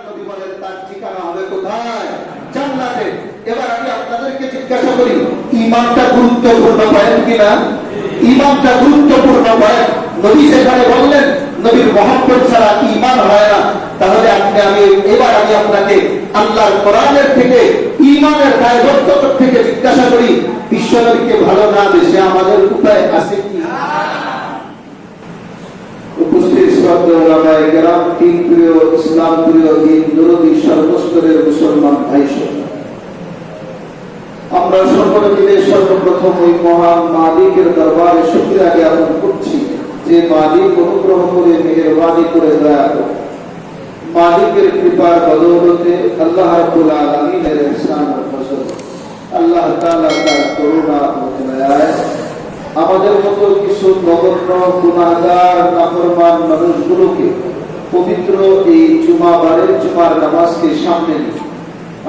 নবী বলেন তার ঠিকানা হবে কোথায়? জান্নাতে। এবার আমি আপনাদেরকে জিজ্ঞাসা করি, ঈমানটা গুরুত্বপূর্ণ পয়েন্ট কিনা? ঈমানটা গুরুত্বপূর্ণ পয়েন্ট। নবী সেখানে বললেন নবীর মহব্বত ছাড়া ঈমান হয় না। তাহলে আমি আপনাকে আল্লাহর কোরআনের থেকে ঈমানের দায়বদ্ধতা থেকে জিজ্ঞাসা করি, বিশ্বনবীকে ভালো না বেশে আমাদের উপায় আছে কি? উপস্থিত শ্রদ্ধেয় ওলামায়ে কেরাম, দিন প্রিয়, ইসলাম প্রিয়, দিন দরদী সর্বস্তরের মুসলমান ভাই সব, আমরা সকলে মিলে সর্বপ্রথম ওই মহান মালিকের দরবারে শুকরিয়া জ্ঞাপন করছি যে মালিক অনুগ্রহ করে মেহেরবানি করে দয়া করে মালিকের কৃপার বদৌলতে আল্লাহ রাব্বুল আলামিনের ইহসান ও ফজল, আল্লাহ তাআলা তার করুণা ও দয়ায় আমাদের মতো কিছু নগণ্য গুনাহগার নাফরমান মানুষগুলোকে পবিত্র এই জুমাবারের জুমার নামাজকে সামনে নিয়ে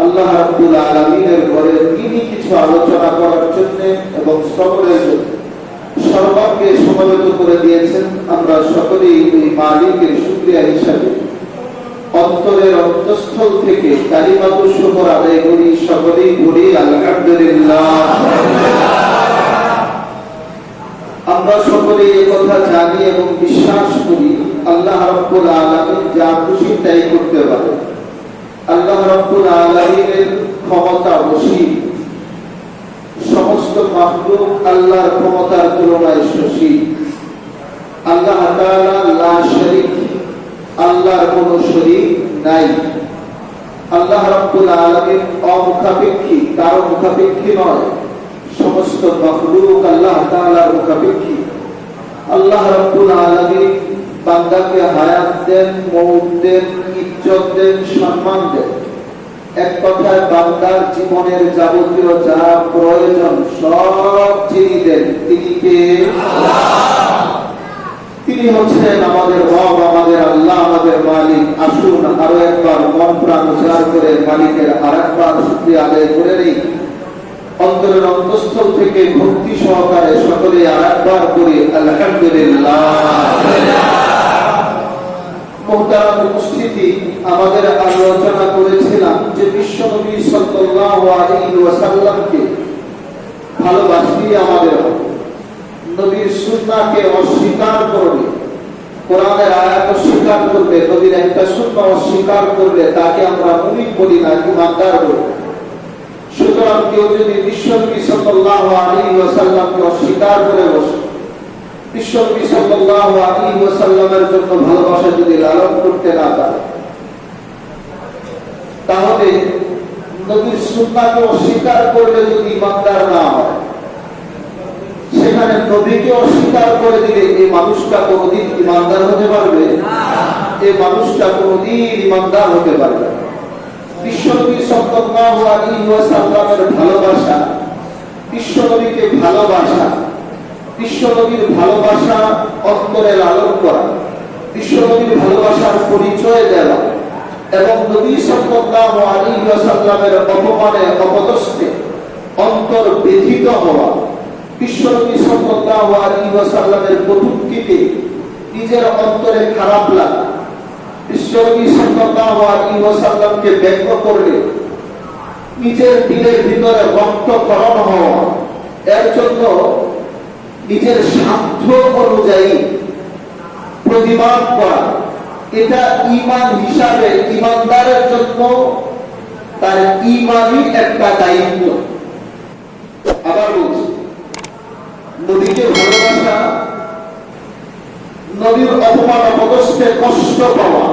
আল্লাহ রাব্বুল আলামিনের ঘরে তিনি কিছু আলোচনা করার জন্য এবং শ্রবণের জন্য সর্বাঙ্গে সমবেত করে দিয়েছেন। আমরা সকলেই ওই মালিকের শুকরিয়া হিসাবে অন্তরের অন্তঃস্থল থেকে কালিমাতুশ শুকর আদায় করি, সকলেই বলি আলহামদুলিল্লাহ। আমরা সকলেই এই কথা জানি এবং বিশ্বাস করি আল্লাহ রাব্বুল আলামিন যা খুশি তাই করতে পারে। আল্লাহ রাব্বুল আলামিনের ক্ষমতা অসীম, সমস্ত মাখলুক আল্লাহর ক্ষমতার তুলনায় সসীম। আল্লাহ তাআলা লা শারীক, আল্লাহর কোনো শরীক নাই। আল্লাহ রাব্বুল আলামিন অমুখাপেক্ষী, কারো মুখাপেক্ষী নয়। সমস্ত মাখলুক আল্লাহ তাআলার মুখাপেক্ষী। আল্লাহ রাব্বুল আলামিন বান্দাকে হায়াত দেন, মওত দেন, ইজ্জত দেন, সম্মান দেন। এক কথায় বান্দার জীবনের যাবতীয় যা প্রয়োজন সব যিনি দেন তিনি কে? আল্লাহ। তিনি হচ্ছেন আমাদের রব, আমাদের আল্লাহ, আমাদের মালিক। আসুন আরো একবার মন প্রাণ উজাড় করে মালিকের আরেকবার শুকরিয়া আদায় করে নেই। অন্তরের অন্তঃস্থল থেকে ভক্তি সহকারে সকলে আরেকবার করি আলহামদুলিল্লাহ। মুহতারাম উপস্থিতি, আমাদের আলোচনা করেছিলাম যে বিশ্বনবী সাল্লাল্লাহু আলাইহি ওয়াসাল্লামকে ভালোবাসি আমাদের হবে। নবীর সুন্নাহকে অস্বীকার করবে, কোরআনের আয়াত অস্বীকার করবে, নবীর একটা সুন্নাহ অস্বীকার করলে তাকে আমরা মুমিন বলি না, ঈমানদার বলি। সুতরাং কেউ যদি বিশ্বনবী সাল্লাল্লাহু আলাইহি ওয়াসাল্লামকে অস্বীকার করে বসে, বিশ্বনবী সাল্লাল্লাহু আলাইহি ওয়াসাল্লামের জন্য ভালোবাসা যদি লালন করতে না পারে, তাহলে নবীর সুন্নাহকে অস্বীকার করলে যদি ঈমানদার না হয়, সেখানে নবীকে অস্বীকার করে দিলে এই মানুষটা কোনদিন ঈমানদার হতে পারবে না। এই মানুষটা কোনদিন ঈমানদার হতে পারবে না। বিশ্বনবী সাল্লাল্লাহু আলাইহি ওয়াসাল্লামের ভালোবাসা, বিশ্বনবীকে ভালোবাসা, বিশ্বনবীর ভালোবাসা অন্তরে লালন করা, বিশ্বনবীর ভালোবাসার পরিচয় দেওয়া এবং নবী সাল্লাল্লাহু আলাইহি ওয়াসাল্লামের অপমানে অপদস্থে অন্তর ব্যথিত হওয়া, বিশ্বনবী সাল্লাল্লাহু আলাইহি ওয়াসাল্লামের কটূক্তিতে নিজের অন্তরে খারাপ লাগা, বিশ্বনবী সাল্লাল্লাহু আলাইহি ওয়াসাল্লামকে ব্যঙ্গ করলে নিজের দিলের ভিতরে রক্তক্ষরণ হওয়া, এর জন্য নিজের সাধ্য অনুযায়ী প্রতিবাদ করা, এটা ঈমান হিসাবে ঈমানদারের জন্য তার ঈমানি একটা দায়িত্ব। আবার বলছি, নবীকে ভালোবাসা, নবীর অপমান অপদস্থে কষ্ট পাওয়া,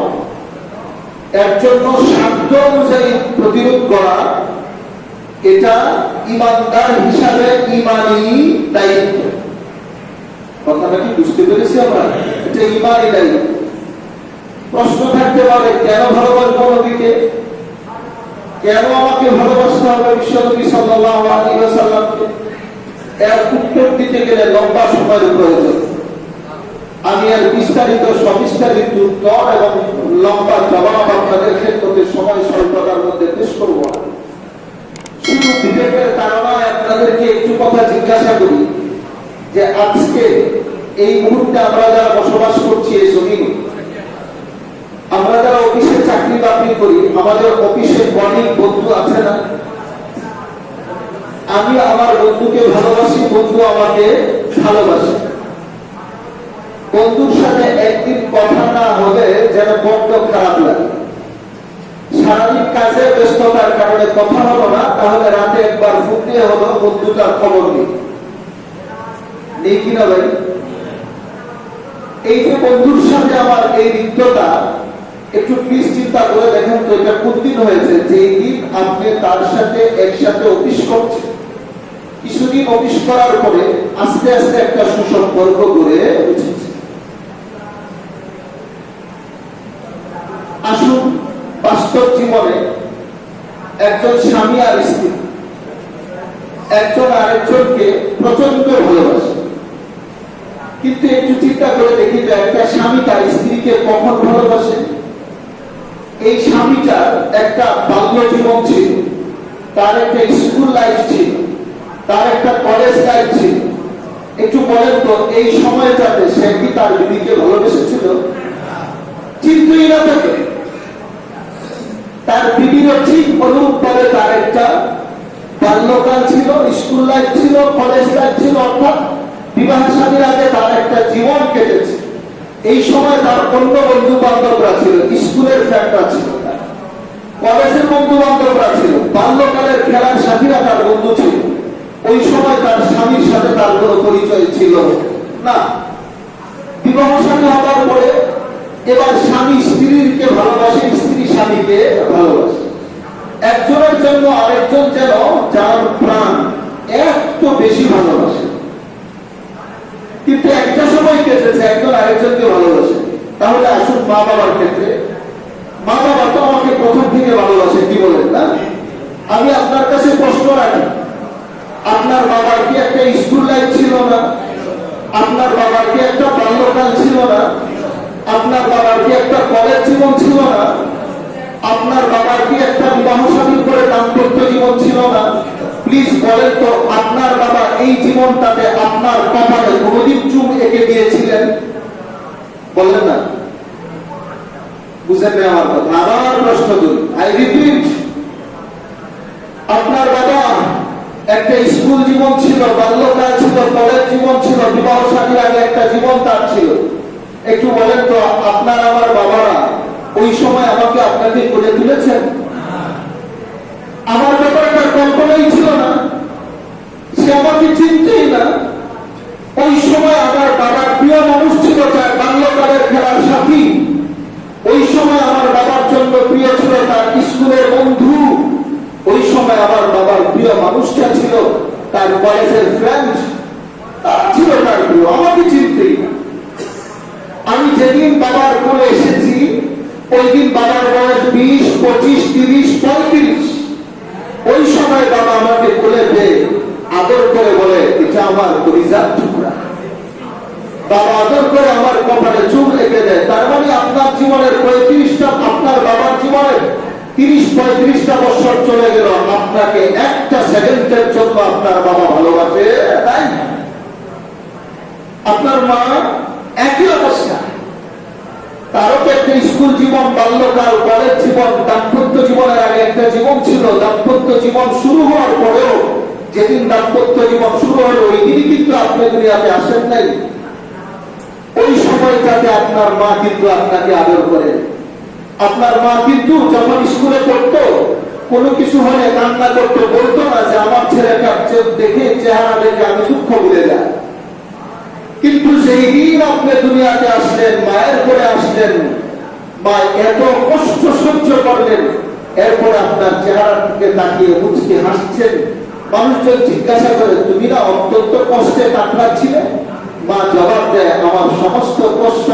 এর জন্য সাধ্য অনুযায়ী প্রতিরোধ করা, এটা ঈমানদার হিসাবে ঈমানি দায়িত্ব। কথাটা কি বুঝতে পেরেছি আমরা? এটা ঈমানি দায়িত্ব। প্রশ্ন থাকতে পারে, কেন ভালোবাসবো নবীকে? কেন আমাকে ভালোবাসতে হবে বিশ্বনবী সাল্লাল্লাহু আলাইহি ওয়াসাল্লামকে? এর উত্তর দিতে গেলে লম্বা সময়ের প্রয়োজন। আমি আর বিস্তারিত সবিস্তারিত উত্তর এবং লম্বা জবাব আপনাদের ক্ষেত্রে সময় স্বল্পতার মধ্যে পেশ করব না। শুধু বিবেকের কারণে আপনাদেরকে একটু কথা জিজ্ঞাসা করি যে আজকে এই মুহূর্তে আমরা যারা বসবাস করছি এই জমিনে, আমরা যারা অফিসে চাকরি চাকরি বাকরি করি, আমাদের অফিসে অনেক বন্ধু আছে না? আমি আমার বন্ধুকে ভালোবাসি, বন্ধু আমাকে ভালোবাসে। বন্ধুর সাথে একদিন কথা না হলে যেন বড্ড খারাপ লাগে। সারাদিন কাজের ব্যস্ততার কারণে কথা হলো না, তাহলে রাতে একবার ফোন দিয়ে হলো বন্ধুটার খবর নেই কিনা ভাই? এই যে বন্ধুর সাথে আমার এই রিক্ততা, একটু প্লিজ চিন্তা করে দেখেন তো এটা কোন দিন হয়েছে যে দিন আপনি তার সাথে একসাথে অফিস করছেন। কিছুদিন অফিস করার পরে আস্তে আস্তে একটা সুসম্পর্ক গড়ে উঠেছে। আসুন বাস্তব জীবনে একজন স্বামী আর স্ত্রী একজন আরেকজনকে প্রচন্ড ভালোবাসে, কিন্তু একটু চিন্তা করে দেখি যে একটা স্বামী তার স্ত্রীকে কখন ভালোবাসে? এই স্বামীটার একটা বাল্য জীবন ছিল, তার একটা স্কুল লাইফ ছিল, তার একটা কলেজ লাইফ ছিল। একটু বলেন তো এই সময়টাতে সে কি তার বিবিকে ভালোবেসেছিল? চিন্তুই না থাকে। তার বিবিরও ঠিক অনুরূপ ভাবে তার একটা বাল্যকাল ছিল, স্কুল লাইফ ছিল, কলেজ লাইফ ছিল, অর্থাৎ বিবাহ শাদীর আগে তার একটা জীবন কেটেছে। এই সময় তার অন্য বন্ধু বান্ধবরা ছিল, স্কুলের ফ্রেন্ডরা ছিল, কলেজের বন্ধু বান্ধবরা ছিল, বাল্যকালের খেলার সাথীরা তার বন্ধু ছিল। ওই সময় তার স্বামীর সাথে তার কোনো পরিচয় ছিল না। বিবাহ শাদী হওয়ার পরে এবার স্বামী স্ত্রীকে ভালোবাসে, স্ত্রী স্বামীকে ভালোবাসে। একজনের জন্য আরেকজন যেন যার প্রাণ এত বেশি ভালোবাসে। কিন্তু একটা সময় কেটেছে একজন আরেকজনকে ভালোবাসে। তাহলে আসুন মা বাবার ক্ষেত্রে, মা বাবা তো আমাকে প্রথম থেকে ভালোবাসে, কি বলেন না? আমি আপনার কাছে প্রশ্ন রাখি, আপনার বাবার কি একটা স্কুল লাইফ ছিল না? আপনার বাবার কি একটা বাল্যকাল ছিল না? আপনার বাবার কি একটা কলেজ জীবন ছিল না? আপনার বাবার কি একটা বিবাহ শাদী করে দাম্পত্য জীবন ছিল না? প্লিজ বলেন তো আপনার বাবা এই জীবনটাতে আপনার কপালে কোনদিন চুম এঁকে দিয়েছিলেন? বললেন না? বুঝেন না আমার কথা? আবার প্রশ্ন করি, আই রিপিট, আপনার বাবা একটা স্কুল জীবন ছিল, বাল্যকাল ছিল, কলেজ জীবন ছিল, বিবাহ শাদীর আগে একটা জীবন তার ছিল। একটু বলেন তো আপনার আমার বাবারা ওই সময় আমাকে আপনাকে করে তুলেছেন? আমার ব্যাপারে তার কল্পনাই ছিল না, সে আমাকে চিনতেই না। ওই সময় আমার বাবার প্রিয় মানুষ ছিল তার বাল্যকালের খেলার সাথী। ওই সময় আমার বাবার জন্য প্রিয় ছিল তার স্কুলের বন্ধু। ওই সময় আমার বাবার প্রিয় মানুষটা ছিল তার কলেজের ফ্রেন্ড, তারা ছিল তার প্রিয়, আমাকে চিনতেই না। আমি যেদিন বাবার কোলে এসেছি ওই দিন বাবার বয়স 20, 25, 30, 35। ওই সময় বাবা আমাকে কোলে পেয়ে আদর করে বলে, এটা আমার পরিজাত টুকরা। বাবা আদর করে আমার কপালে চুল রেখে দেয়। তার মানে আপনার জীবনের 35টা, আপনার বাবার জীবনের 30-35টা বছর চলে গেল, আপনাকে একটা সেকেন্ডের জন্য আপনার বাবা ভালোবাসে তাই? আপনার মা একই অবস্থা, তারও তো একটা স্কুল জীবন, বাল্যকাল, কলেজ জীবন, দাম্পত্য জীবনের আগে একটা জীবন ছিল। দাম্পত্য জীবন শুরু হওয়ার পরেও, যেদিন দাম্পত্য জীবন শুরু হলো ওই দিনই কিন্তু আপনি দুনিয়াতে আসেন নাই। ওই সময়টাতে আপনার মা কিন্তু আপনাকে আদর করে। আপনার মা কিন্তু যখন স্কুলে পড়তো কোনো কিছু হলে কান্না করতো, বলতো না যে আমার ছেলেটা দেখে, চেহারা দেখে আমি দুঃখ ভুলে যাই। কিন্তু সেই দিন আপনি দুনিয়াতে আসলেন, মায়ের করে আসলেন, মা এত কষ্ট সহ্য করলেন, এরপরে আপনার চেহারার দিকে তাকিয়ে মুচকে হাসছেন। মানুষজন জিজ্ঞাসা করে, তুমি না অত্যন্ত কষ্টে কাটাচ্ছিলে? মা জবাব দেয়, আমার সমস্ত কষ্ট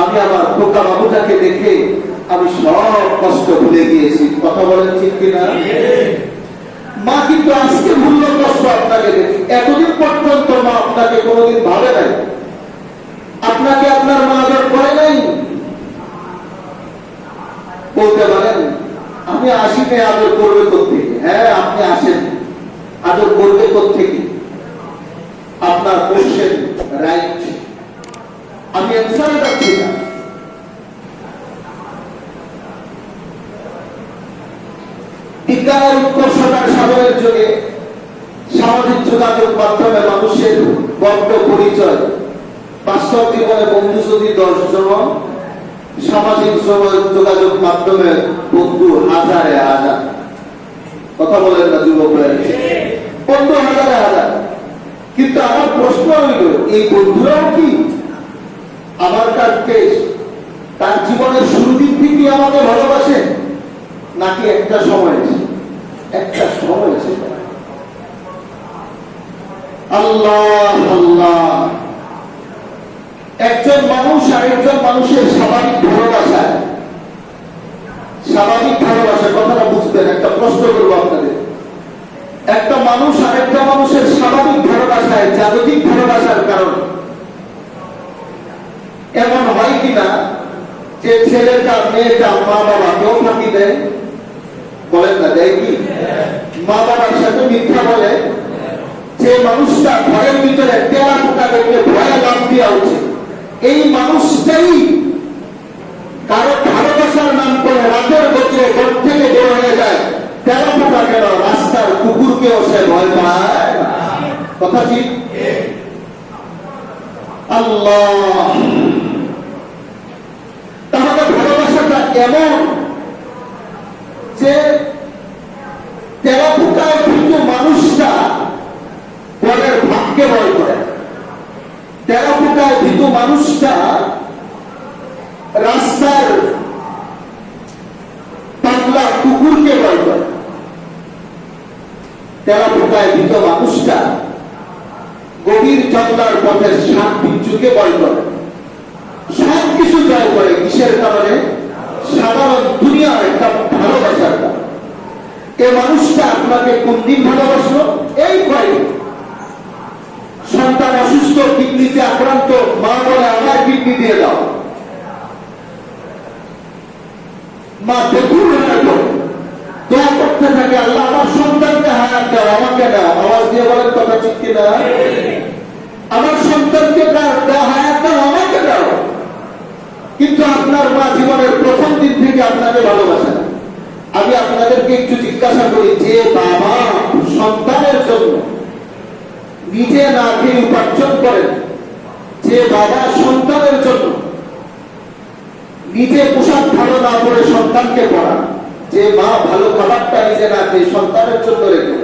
আমি আমার খোকা বাবুটাকে দেখে আমি সব কষ্ট ভুলে গিয়েছি। কথা বলেন ঠিক কিনা? মা কিন্তু আজকে ভুললো কষ্ট আপনাকে দেখি, এতদিন পর্যন্ত মা আপনাকে কোনোদিন ভাবে নাই, আপনাকে আপনার মা আদর করে নাই। বলতে পারেন আমি আসিনি, আদর করবে কোত্থেকে? হ্যাঁ আপনি আসেন, আদর করবে কোত্থেকে? আপনার কোশ্চেন রাইট, আমি অ্যান্সার দিচ্ছি না। বিজ্ঞানের উৎকর্ষতার সাধনের যুগে সামাজিক যোগাযোগ মাধ্যমে মানুষের বড্ড পরিচয়। বাস্তব জীবনে বন্ধু যদি 10 জন, সামাজিক যোগাযোগ মাধ্যমে বন্ধু হাজারে হাজার। কথা বলেন না যুবক ভাইরা, বন্ধু হাজারে হাজার। কিন্তু আমার প্রশ্ন হইল, এই বন্ধুরাও কি আমার কাছে তার জীবনের শুরু দিক থেকে আমাকে ভালোবাসে, নাকি একটা সময় এসে আল্লাহ আল্লাহ। একজন মানুষ আরেকজন মানুষের স্বাভাবিক ভালোবাসা কথাটা বুঝবেন। একটা প্রশ্ন করবো আপনাদের, একটা মানুষ আরেকটা মানুষের স্বাভাবিক ভালোবাসায় জাগতিক ভালোবাসার কারণ এমন হয় কিনা যে ছেলেটা মেয়েটা মা বাবাকেও ফাঁকি দেয়? বলেন না, দেয় কি? মা বাবার সাথে মিথ্যা বলে। যে মানুষটা ঘরের ভিতরে তেলা পোকা দেখলে ভয়ে লাভ দেওয়া উচিত, এই মানুষটাই কারো ভালোবাসার নাম করে রাতের গতিতে ঘর থেকে বের হয়ে যায়। তেলা পোকা কেন, রাস্তার কুকুরকেও সে ভয় পায়। কথা ঠিক? আল্লাহ। তাহলে ভালোবাসাটা এমন যে তেলা পোকায় কিন্তু মানুষটা বনের ভাগ্যে ভয় করে, তেলা পোকায় ভীত মানুষটা রাস্তার পাগলা কুকুরকে ভয় করে, তেলা পোকায় ভীত মানুষটা গভীর জঙ্গলার পথের সাপ বিচ্ছুকে ভয় করে। সব কিছু জয় করে কিসের কারণে? সাধারণ দুনিয়ার একটা ভালোবাসার কারণে। এ মানুষটা আপনাকে কোন দিন ভালোবাসলো? এই কয়েক সন্তান অসুস্থ, কিডনিতে আক্রান্ত, মা বলে আমার কিডনি দিয়ে দাও, মা দেখুন দোয়া করতে থাকে, আল্লাহ আমার সন্তানকে হায়াত দাও, আমাকে দাও। আওয়াজ দিয়ে বলেন, কথা ঠিক কিনা? আমার সন্তানকে হায়াত দাও, আমাকে দাও। কিন্তু আপনার মা জীবনের প্রথম দিন থেকে আপনাকে ভালোবাসে না। আমি আপনাদেরকে একটু জিজ্ঞাসা করি, যে বাবা সন্তানের জন্য নিজে না খেয়ে উপার্জন করেন, যে বাবা সন্তানের জন্য নিজে পোশাক ভালো না পরে সন্তানকে পড়ান, যে মা ভালো খাবারটা নিজে না খেয়ে সন্তানের জন্য রেখে,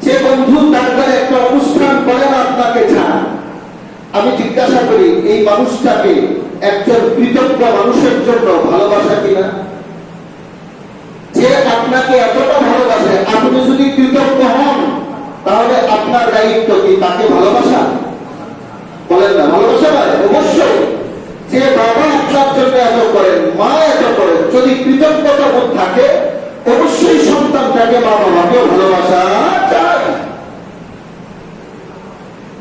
যে বন্ধু তার ঘরে একটা অনুষ্ঠান করেন আপনাকে ছাড়া, আমি জিজ্ঞাসা করি এই মানুষটাকে একজন কৃতজ্ঞ মানুষের জন্য ভালোবাসা কিনা? যে আপনাকে এতটা ভালোবাসে, আপনি যদি কৃতজ্ঞ হন তাহলে আপনার দায়িত্ব কি তাকে ভালোবাসা? বলেন না, ভালোবাসা নয়? অবশ্যই। যে বাবা আপনার জন্য এত করেন, মা এত করেন, যদি কৃতজ্ঞতা বোধ থাকে অবশ্যই সন্তানটাকে মা বাবাকেও ভালোবাসা চায়।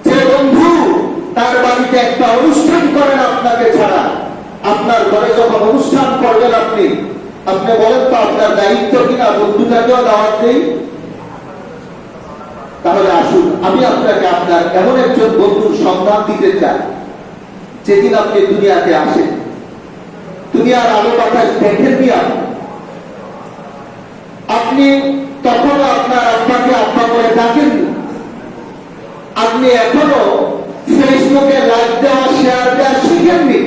যে বন্ধু তার বাড়িতে একটা অনুষ্ঠান করেন আপনাকে ছাড়া, আপনার ঘরে যখন অনুষ্ঠান করবেন আপনি বলেন তো আপনার দায়িত্ব কিনা বন্ধুটাকেও দাওয়াত দেই? তাহলে আসুন আমি আপনাকে আপনার এমন একজন বন্ধুর সন্ধান দিতে চাই, যেদিন আপনি দুনিয়াতে আসেন, দুনিয়ার আলো বাতাস দেখেননি আপনি তখনও আপনার আব্বাকে আব্বা বলে ডাকেননি, আপনি এখনো ফেসবুকে লাইক দেওয়া শেয়ার দেওয়া শিখেননি,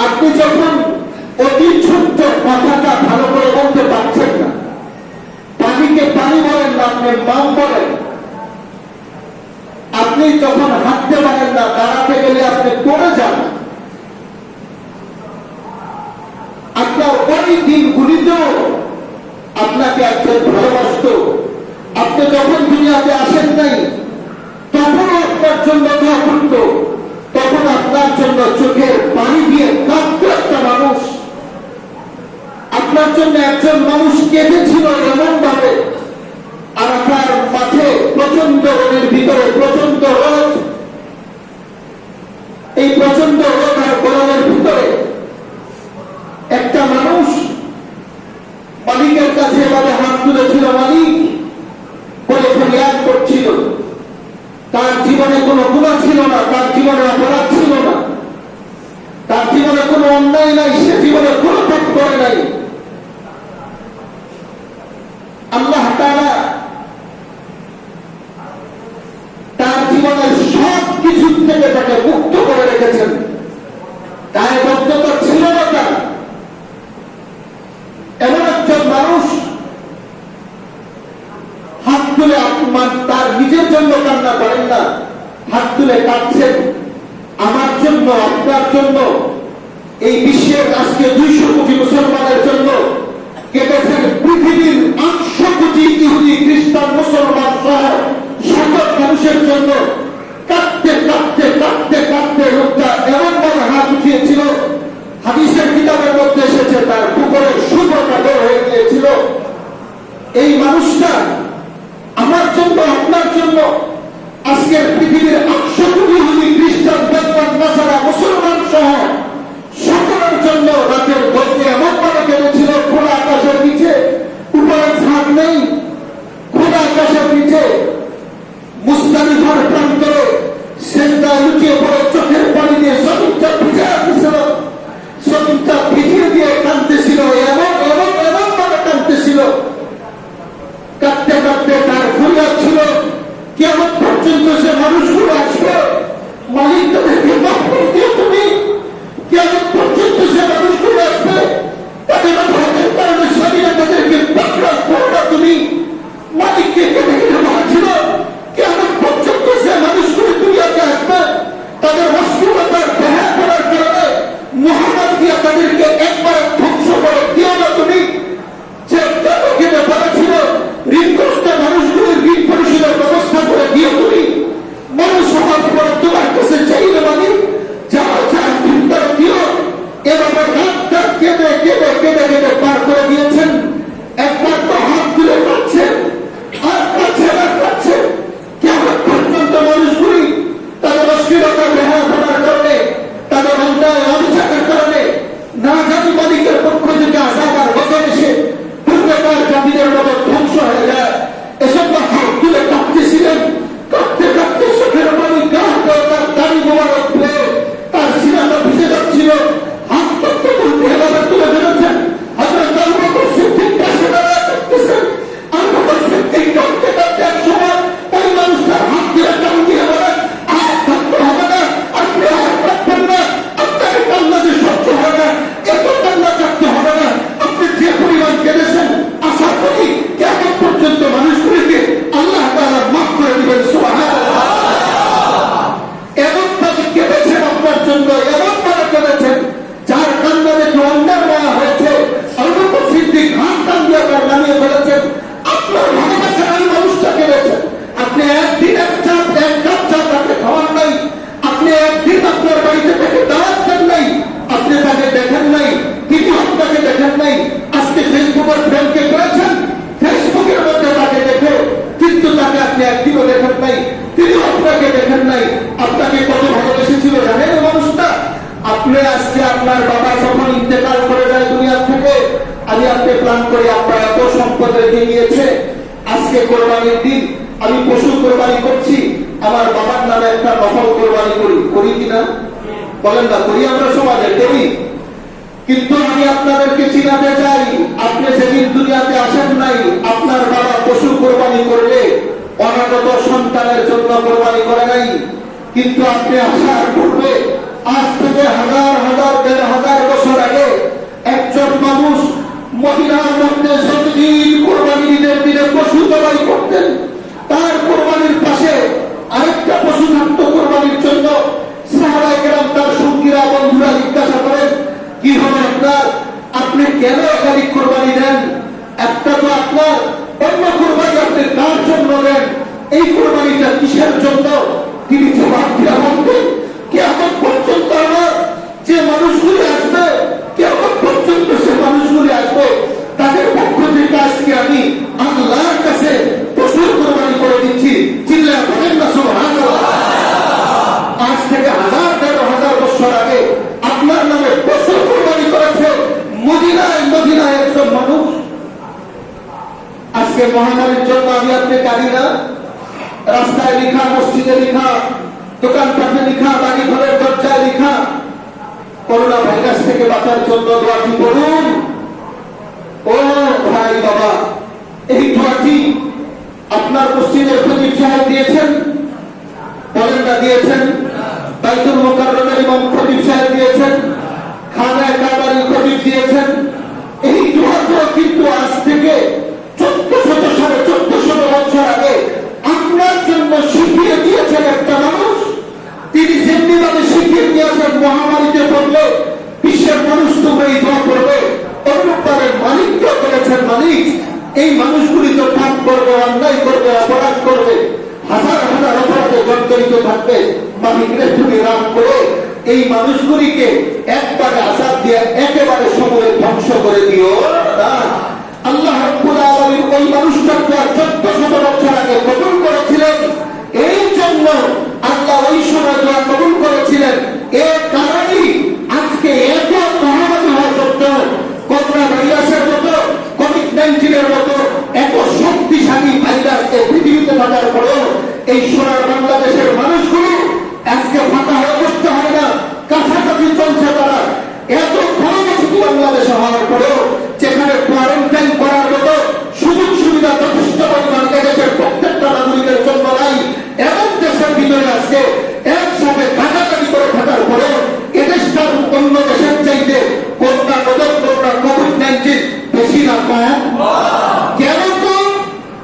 আপনি যখন অতি ছোট্ট কথাটা ভালো করে বলতে পারছেন না, পানিকে পানি বলেন না, আপনি মাম বলেন, আপনি যখন হাঁটতে পারেন না, দাঁড়াতে গেলে আপনি পড়ে যান, আপনার ওই দিনগুলিতেও আপনাকে একজন ভালোবাসত, আপনি যখন দুনিয়াতে আসেন নাই তখনও আপনার জন্য দোয়া করত, তখন আপনার জন্য চোখের পানি দিয়ে কাঁদত একটা মানুষ, আপনার জন্য একজন মানুষ কেঁদেছিল এমন ভাবে। আরাফার মাঠে প্রচন্ড রোদের ভিতরে প্রচন্ড রোদ, এই প্রচন্ড রোদ আর গরমের ভিতরে একটা মানুষ মালিকের কাছে এভাবে হাত তুলেছিল, মালিক বলে ফরিয়াদ করছিল। তার জীবনে কোনো গুনাহ ছিল না, তার জীবনে অপরাধ ছিল না, তার জীবনে কোনো অন্যায় নাই, সে জীবনে কোনো পাপ করে নাই, তুলে কাঁদছেন আমার জন্য, আপনার জন্য, এই বিশ্বের আজকে 200 কোটি মুসলমানের জন্য, কেটেছেন পৃথিবীর 800 কোটি ইহুদি খ্রিস্টান মুসলমান সহ সকল মানুষের জন্য। কাঁদতে কাঁদতে কাঁদতে কাঁদতে লোকটা এমন ভাবে হাত উঠিয়েছিল, হাদিসের কিতাবের মধ্যে এসেছে তার পুকুরের শুভ্রতা বের হয়ে গিয়েছিল। এই মানুষটা আমার জন্য, আপনার জন্য, আজকের পৃথিবীর 800 কোটি ইহুদি খ্রিস্টান বেদবান নাসারা মুসলমান সহ সকলের জন্য রাতের গল্পে এমন ভাবে কেঁদেছিল। খোলা আকাশের নিচে, উপরে ছাদ নেই, খোলা আকাশের নিচে মুজদালিফার প্রান্তরে সেজদা লুকিয়ে পড়ে চোখের পানি দিয়ে শরীরটা ভিজে আসছিল, শরীরটা ভিজিয়ে দিয়ে কাঁদতেছিল, এমন এমন এমন ভাবে কাঁদতেছিল। কাঁদতে কাঁদতে তার ফরিয়াদ ছিল কেমন পর্যন্ত সে মানুষগুলো আসবে, মালিক তাদেরকে মাফ করে দিও তুমি, কেমন পর্যন্ত সে মানুষগুলো আসবে, তাদের হাতের কারণে শরীরে তাদেরকে পাকড়া করো তুমি, মালিককে কেটে কেটে বলেছিল কেমন পর্যন্ত সে মানুষগুলো দুনিয়াতে আসবে, তাদের অস্থিরতার ব্যাহত করার কারণে মোহাম্মদ দিয়া তাদেরকে একবার ধ্বংস করে দিও না তুমি। যে কেটে কেটে বলেছিল ঋণগ্রস্ত মানুষগুলির ঋণ পরিশোধের ব্যবস্থা করে দিও তুমি। মানুষ হওয়ার পর তোমার কাছে চাইলে মানে যা যা চিন্তার দিও। এভাবে রাতটা কেটে কেটে কেটে কেটে পার করে দিয়েছেন। একবার তো হাত তুলে কাটছেন, আর কাটছেন আর কাটছেন, কেমন পর্যন্ত মানুষগুলি তাদের অস্থিরতা ব্যবহার করার কারণে, তাদের অন্যায় অবিচারের কারণে না জানি মালিকের পক্ষ থেকে আসা আর বছর এসে পূর্বেকার জাতিদের মতো ধ্বংস হয়ে যায়। এসব হাত তুলে কাঁদতেছিলেন। কাঁদতে কাঁদতে চোখের পানি গাঢ় তার দাড়ি মোবারক হয়ে তার সিনাটা ভিজে যাচ্ছিল। হাত করতে করতে এভাবে তুলে ফেলেছেন। হযরত আবু বকর সিদ্দিক পাশে দাঁড়িয়ে কাঁদতেছেন। আবু বকর সিদ্দিক কাঁদতে কাঁদতে এক সময় ওই মানুষটার হাত দিয়ে টান দিয়ে বলেন, আর থাকতে হবে না, আপনি আর থাকবেন না, আপনার কান্না যে সহ্য হয় না, এত কান্না কাটতে হবে না, আপনি যে পরিমাণ কেঁদেছেন আশা করি কেমন পর্যন্ত মানুষগুলিকে আল্লাহ তাআলা মাফ করে দিবেন। সুবহানাল্লাহ। এমন ভাবে কেঁদেছেন আপনার জন্য, এমন ভাবে কেঁদেছেন যার কান্না দেখে অন্যার মায়া হয়েছে। আবু বকর সিদ্দিক হাত টান দিয়ে তার নামিয়ে ফেলেছেন। আপনার ভালোবাসার এই মানুষটা কেঁদেছেন। আপনি একদিন এক কাপ চা তাকে খাওয়ান নাই, আপনি একদিন আপনার বাড়িতে তাকে দাওয়াত দেন নাই, আপনি তাকে দেখেন নাই, কিন্তু আপনাকে দেখেন নাই। আজকে ফেসবুকের ফ্রেন্ডকে করেছেন, ফেসবুকের মধ্যে তাকে দেখে, কিন্তু তাকে আপনি একদিনও দেখেন নাই, তিনি আপনাকে দেখেন নাই। আপনাকে কত ভালোবেসেছিল জানেন এই মানুষটা? আপনি আজকে আপনার বাবা যখন ইন্তেকাল করে যায় দুনিয়া থেকে, আমি আপনি প্ল্যান করি আপনার এত সম্পদ রেখে গিয়েছে, আজকে কোরবানির দিন আমি পশু কোরবানি করছি, আমার বাবার নামে একটা নফল কোরবানি করি, করি কিনা বলেন না? করি আমরা সমাজে, করি। কিন্তু আমি আপনাদেরকে চিনাতে চাই, আপনি যেদিন দুনিয়াতে আসেন নাই, আপনার বাবা পশু কোরবানি করলে অনাগত সন্তানের জন্য কোরবানি করে নাই। কিন্তু আপনি আসার পূর্বে, আজ থেকে হাজার হাজার ১,৫০০ বছর আগে একজন মানুষ মদিনার মধ্যে যতদিন কোরবানি ঈদের দিনে পশু জবাই করতেন, তার কোরবানির পাশে আরেকটা পশু থাকতো কোরবানির জন্য। সাহাবায়ে কেরাম তার সঙ্গীরা বন্ধুরা জিজ্ঞাসা করেন, কি হবে আপনার? আপনি কেন একাধিক কোরবানি দেন? একটা তো আপনার, অন্য কোরবানি আপনি কার জন্য দেন? এই কোরবানিটা কিসের জন্য? তিনি জবাব দিয়ে বলতেন, কিয়ামত পর্যন্ত আমার যে মানুষগুলি আসবে, কিয়ামত পর্যন্ত সে মানুষগুলি আসবে, তাদের পক্ষ থেকে আজকে আমি আল্লাহর কাছে পশুর কোরবানি করে দিচ্ছি। চিল্লায়া বলেন না সুবহানাল্লাহ। আজ থেকে ১,০০০ বছর আগে আপনার নামে পশুর কোরবানি করেছে মদিনায় একজন মানুষ। আজকে মহামারীর জন্য আমি আপনি কাঁদি না? রাস্তায় লিখা, মসজিদে লিখা, দোকানপাটে লিখা, বাড়ি ঘরের দরজায় লিখা, করোনা ভাইরাস থেকে বাঁচার জন্য দোয়াটি পড়ুন। ও ভাই বাবা, এই দোয়াটি আপনার মসজিদের খতিব সাহেব দিয়েছেন, বলেন না দিয়েছেন? বাইতুল মুকাররমের ইমাম খতিব সাহেব দিয়েছেন, খানায়ে কাবার খতিব দিয়েছেন। এই দোয়াটা কিন্তু আজ থেকে ১৪০০ বছর আগে আপনার জন্য শিখিয়ে দিয়েছেন একটা মানুষ। করেই দোয়া করবে, অনুরূপভাবে মালিককে বলেছেন, মালিক এই মানুষগুলি তো পাপ করবে, অন্যায় করবে, অপরাধ করবে, হাজার হাজার অপরাধে জর্জরিত থাকবে, মালিকরে তুমি রাগ করে এই মানুষগুলিকে একবারে আযাব দিয়ে একেবারে সমূলে ধ্বংস করে দিও না। আল্লাহ রাব্বুল আলামিন ওই মানুষটাকে 1400 বছর আগে কবুল করেছিলেন, এই জন্য আল্লাহ ওই সময় দোয়া কবুল করেছিলেন। এর কারণেই আজকে এত মহামারী হওয়া সত্ত্বেও, করোনা ভাইরাসের মতো, কোভিড-19 মতো এত শক্তিশালী ভাইরাস এই পৃথিবীতে থাকার পরেও এই সোনার বাংলাদেশের মানুষগুলো আজকে ফাঁকা হয়ে বসতে হয় না, কাছাকাছি চলছে তারা। এত ঘনবসতি বাংলাদেশে হওয়ার পরেও যেখানে কোয়ারেন্টাইন করার মতো সুযোগ সুবিধা যথেষ্ট পরিমাণ এদেশের প্রত্যেকটা নাগরিকের জন্য নাই, এমন দেশের ভিতরে আজকে একসাথে কাটাকাটি করে থাকার পরেও এদেশটার অন্য দেশের চাইতে করোনা কোভিড-19 বেশি না কম? কেন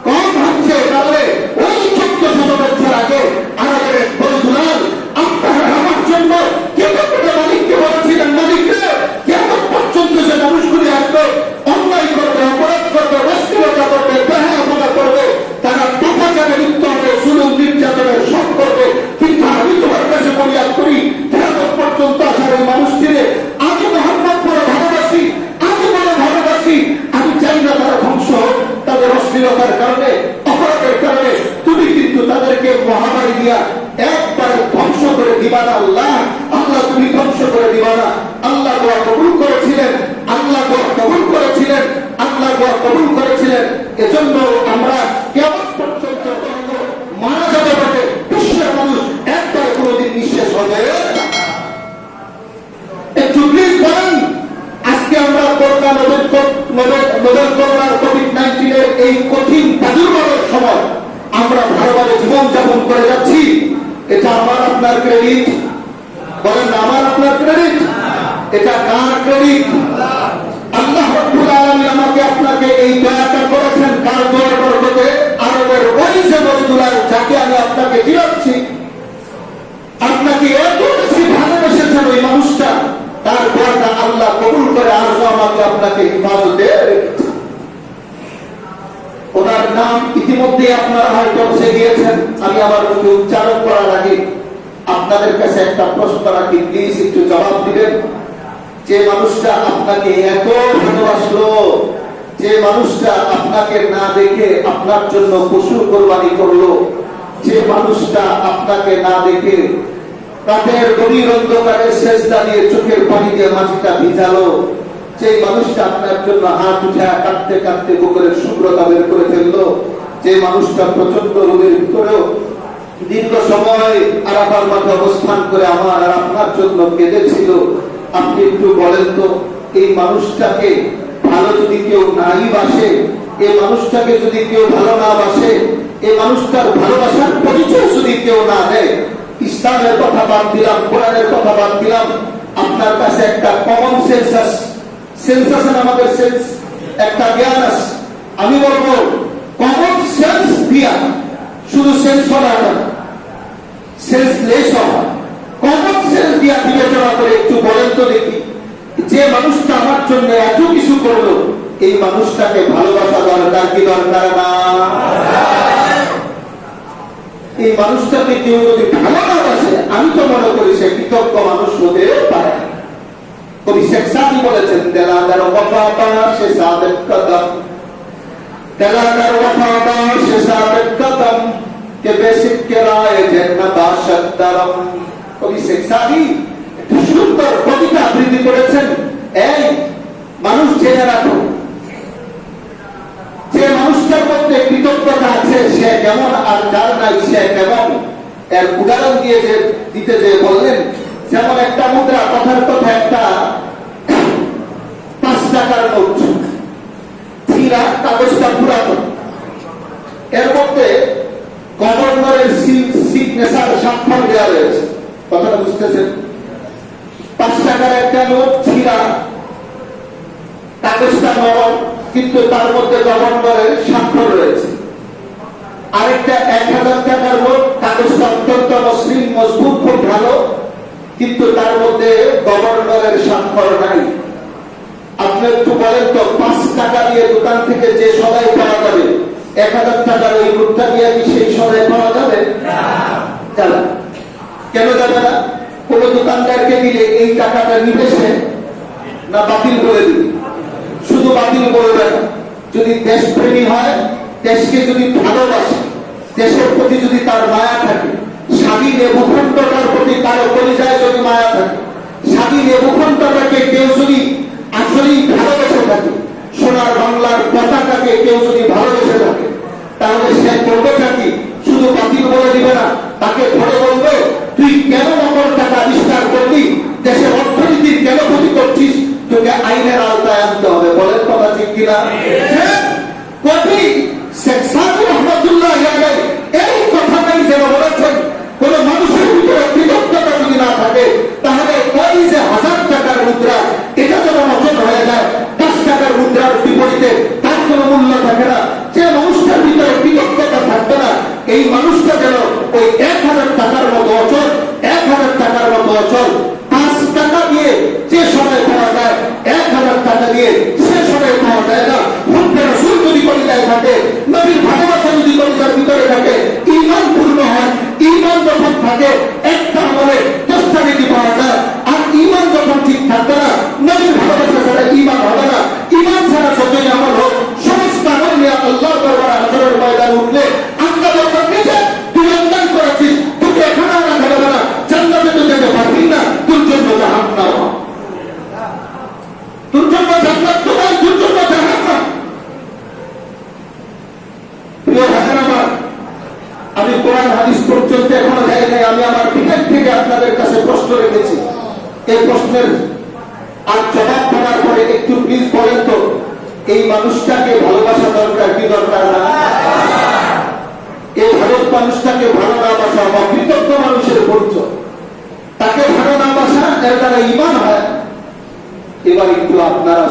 কম হচ্ছে? তাহলে ওই 1400 বছর আগে আমাদের বন্ধুলাল আপনার আমার জন্য মালিককে বলেছিলেন, মালিকরে কেমন পর্যন্ত যে মানুষগুলি আসবে, অন্যায় করবে, অপরাধ করবে, অশ্লীলতা করবে, বেহায়াপনা করবে, তারা পাপাচারে লিপ্ত হবে, জুলুম নির্যাতনের সব করবে, কিন্তু আমি তোমার কাছে ফরিয়াদ করি, কেমন পর্যন্ত আসার ওই মানুষটিরে আমি মোহাম্মদ বলে ভালোবাসি, আমি বলে ভালোবাসি, আমি চাই না তারা ধ্বংস হোক তাদের অশ্লীলতার কারণে, অপরাধের কারণে। তুমি কিন্তু তাদেরকে মহামারী দিয়া একবারে ধ্বংস করে দিবা না। আল্লাহ আল্লাহ তুমি ধ্বংস করে দিবা না। আল্লাহ দোয়া কবুল করেছিলেন, আল্লাহ দোয়া কবুল করেছিলেন, আল্লাহ দোয়া কবুল করেছিলেন। এজন্য আমরা কেমন পর্যন্ত মারা যাবে বলে বিশ্বের মানুষ একবারে কোনোদিন নিঃশেষ হবে না। একটু প্লিজ বলেন, আজকে আমরা করোনা নোবেল করোনার কোভিড-19 এই কঠিন প্রাদুর্ভাবের সময় আমরা ভালোভাবে জীবনযাপন করে যাচ্ছি, এটা আমার আপনার ক্রেডিট? বলেন আমার আপনার ক্রেডিট? এটা কার ক্রেডিট? আল্লাহ রাব্বুল আলামিন আমাকে আপনাকে এই দয়াটা করেছেন কার দোয়ার বরকতে? আরবের ওই যে বন্ধুরা যাকে আমি আপনাকে চিনাচ্ছি, আপনাকে এত বেশি ভালোবেসেছেন ওই মানুষটা, তার দোয়াটা আল্লাহ কবুল করে আজও আমাকে আপনাকে হিফাজতে রেখেছেন। ওনার নাম ইতিমধ্যে আপনারা হয়তো বুঝে গিয়েছেন। আমি আমার মুখে উচ্চারণ করার আগে আপনাদের কাছে একটা প্রশ্ন রাখি, প্লিজ একটু জবাব দিবেন। যে মানুষটা আপনাকে এত ভালোবাসলো, যে মানুষটা আপনাকে না দেখে আপনার জন্য পশু কোরবানি করলো, যে মানুষটা আপনাকে না দেখে কাঠের গভীর অন্ধকারে সেজদা দিয়ে চোখের পানি দিয়ে মাটিটা ভিজালো, যে মানুষটা আপনার জন্য হাত উঠে কাঁদতে কাঁদতে বুকের শুভ্রতা বের করে ফেললো, যে মানুষটা প্রচন্ড রোগের ভিতরেও দীর্ঘ সময় আরাফার মাঠে অবস্থান করে আমার আর আপনার জন্য কেঁদেছিল, আপনি একটু বলেন তো, এই মানুষটাকে ভালো যদি কেউ নাই বাসে, এই মানুষটাকে যদি কেউ ভালো না বাসে, এই মানুষটার ভালোবাসার পরিচয় যদি কেউ না দেয়, ইসলামের কথা বাদ দিলাম, কোরআনের কথা বাদ দিলাম, আপনার কাছে একটা কমন সেন্স আছে, আমাদের সেন্স একটা জ্ঞান আছে, আমি বলবো কমন সেন্স দিয়া শুধু সেন্স হওয়া না, সেন্সলেস হওয়া, কমন সেন্স দিয়া বিবেচনা করে একটু বলেন তো দেখি, যে মানুষটা আমার জন্য এত কিছু করলো, এই মানুষটাকে ভালোবাসা দরকার কি দরকার না? এই মানুষটাকে কেউ যদি ভালো না বাসে, আমি তো মনে করি সে কৃতজ্ঞ মানুষ হতে পারে। কবি শেখ সাদি বলেছেন, দেলাদার ওয়াফাদার সে সাবেক কদম, দেলাদার ওয়াফাদার সে সাবেক কদম কে বেসিক কে রায় জেন্না বাশদ দরম। কবি শেখ সাদি একটু সুন্দর কবিতা আবৃত্তি করেছেন। এই মানুষ জেনে রাখো, যে মানুষটার মধ্যে কৃতজ্ঞতা আছে সে কেমন, আর যার নাই সে কেমন। এর উদাহরণ দিয়ে যে দিতে যে বললেন, যেমন একটা মুদ্রা, কথার কথা একটা 5 টাকার নোট, ছিঁড়া, কাগজটা পুরাতন, এর মধ্যে গভর্নরের সিগনেচার স্বাক্ষর দেওয়া রয়েছে। কথাটা বুঝতেছেন? 5 টাকার একটা নোট, ছিঁড়া, কাগজটা নরম, কিন্তু তার মধ্যে গভর্নরের স্বাক্ষর রয়েছে। আরেকটা 1000 টাকার নোট, কাগজটা অত্যন্ত মসৃণ, মজবুত, খুব ভালো, কিন্তু তার মধ্যে গভর্নরের স্বাক্ষর নাই। আপনি একটু বলেন তো 5 টাকা দিয়ে দোকান থেকে যে সদাই পাওয়া যাবে 1000 টাকার ওই নোটটা দিয়ে কি সেই সদাই পাওয়া যাবে? যাবে। কেন যাবে না? কোন দোকানদারকে দিলে এই টাকাটা নিবে সে না বাতিল করে দিবে? শুধু বাতিল করবে না, যদি দেশপ্রেমী হয়, দেশকে যদি ভালোবাসে, দেশের প্রতি যদি তার মায়া থাকে, স্বাধীন এ ভূখণ্ডটার প্রতি তার পরিচয় যদি মায়া থাকে, স্বাধীন এ ভূখণ্ডটাকে কেউ যদি আসলেই ভালোবেসে থাকে, সোনার বাংলার পতাকাকে কেউ যদি ভালোবেসে থাকে, তাহলে সে করবেটা কি? শুধু বাতিল বলে দিবে না, তাকে ধরে বলবে তুই কেন নকল টাকা আবিষ্কার করলি, দেশের অর্থনীতির কেন ক্ষতি করছিস, তোকে আইনের আওতায় আনতে হবে। বলেন কথা ঠিক কিনা? কবি শেখ সাদুর রহমতুল্লাহ এই কথাটাই যেন বলেছেন, কোন মানুষের ভিতরে কৃতজ্ঞতা যদি না থাকে, তাহলে ওই যে 1000 টাকার মুদ্রা এটা যেন নষ্ট হয়ে যায়, 10 টাকার মুদ্রার বিপরীতে তার কোনো মূল্য থাকে না। যে মানুষটার ভিতরে কৃতজ্ঞতা থাকবে না, এই মানুষটা যেন ওই 1000 টাকার মতো অচল, 1000 টাকার মতো অচল। 5 টাকা দিয়ে যে সময় পাওয়া যায়, 1000 টাকা দিয়ে সে সময় পাওয়া যায় না। হুব্বে রাসূল যদি কলিজায় থাকে, নবীর ভালোবাসা যদি কলিজার ভিতরে থাকে, ঈমান পূর্ণ হয়। ঈমান যখন থাকে, একটা আমলে 10টা নেকি পাওয়া যায়। আর ঈমান যখন ঠিক থাকবে না, নবীর ভালোবাসা ছাড়া ঈমান হবে না। ঈমান ছাড়া যতই আমল হোক, সমস্ত আমল নিয়ে আল্লাহর দরবারে হাজারের ময়দান উঠলে আল্লাহ বলবেন নিচে তুই অন্যায় করেছিস, তোকে এখানে আনা যাবে না, জান্নাতে তো যেতে পারবি না, তোর জন্য জাহান্নাম, তোর জন্য জান্নাত নয়, তোর জন্য জাহান্নাম। প্রিয় ভাইরা আমার, আমি কোরআন হাদিস পর্যন্ত এখনো যাই নাই। আমি আমার বিবেক থেকে আপনাদের কাছে প্রশ্ন রেখেছি। এই প্রশ্নের আর জবাব দেওয়ার পরে একটু প্লিজ বলেন তো, এই মানুষটাকে ভালোবাসা দরকার কি দরকার না? এই ভারত মানুষটাকে ভালো না বাসা বা কৃতজ্ঞ মানুষের পরিচয়, তাকে ভালো না বাসা, এর দ্বারা ঈমান হয়। এবার একটু আপনারা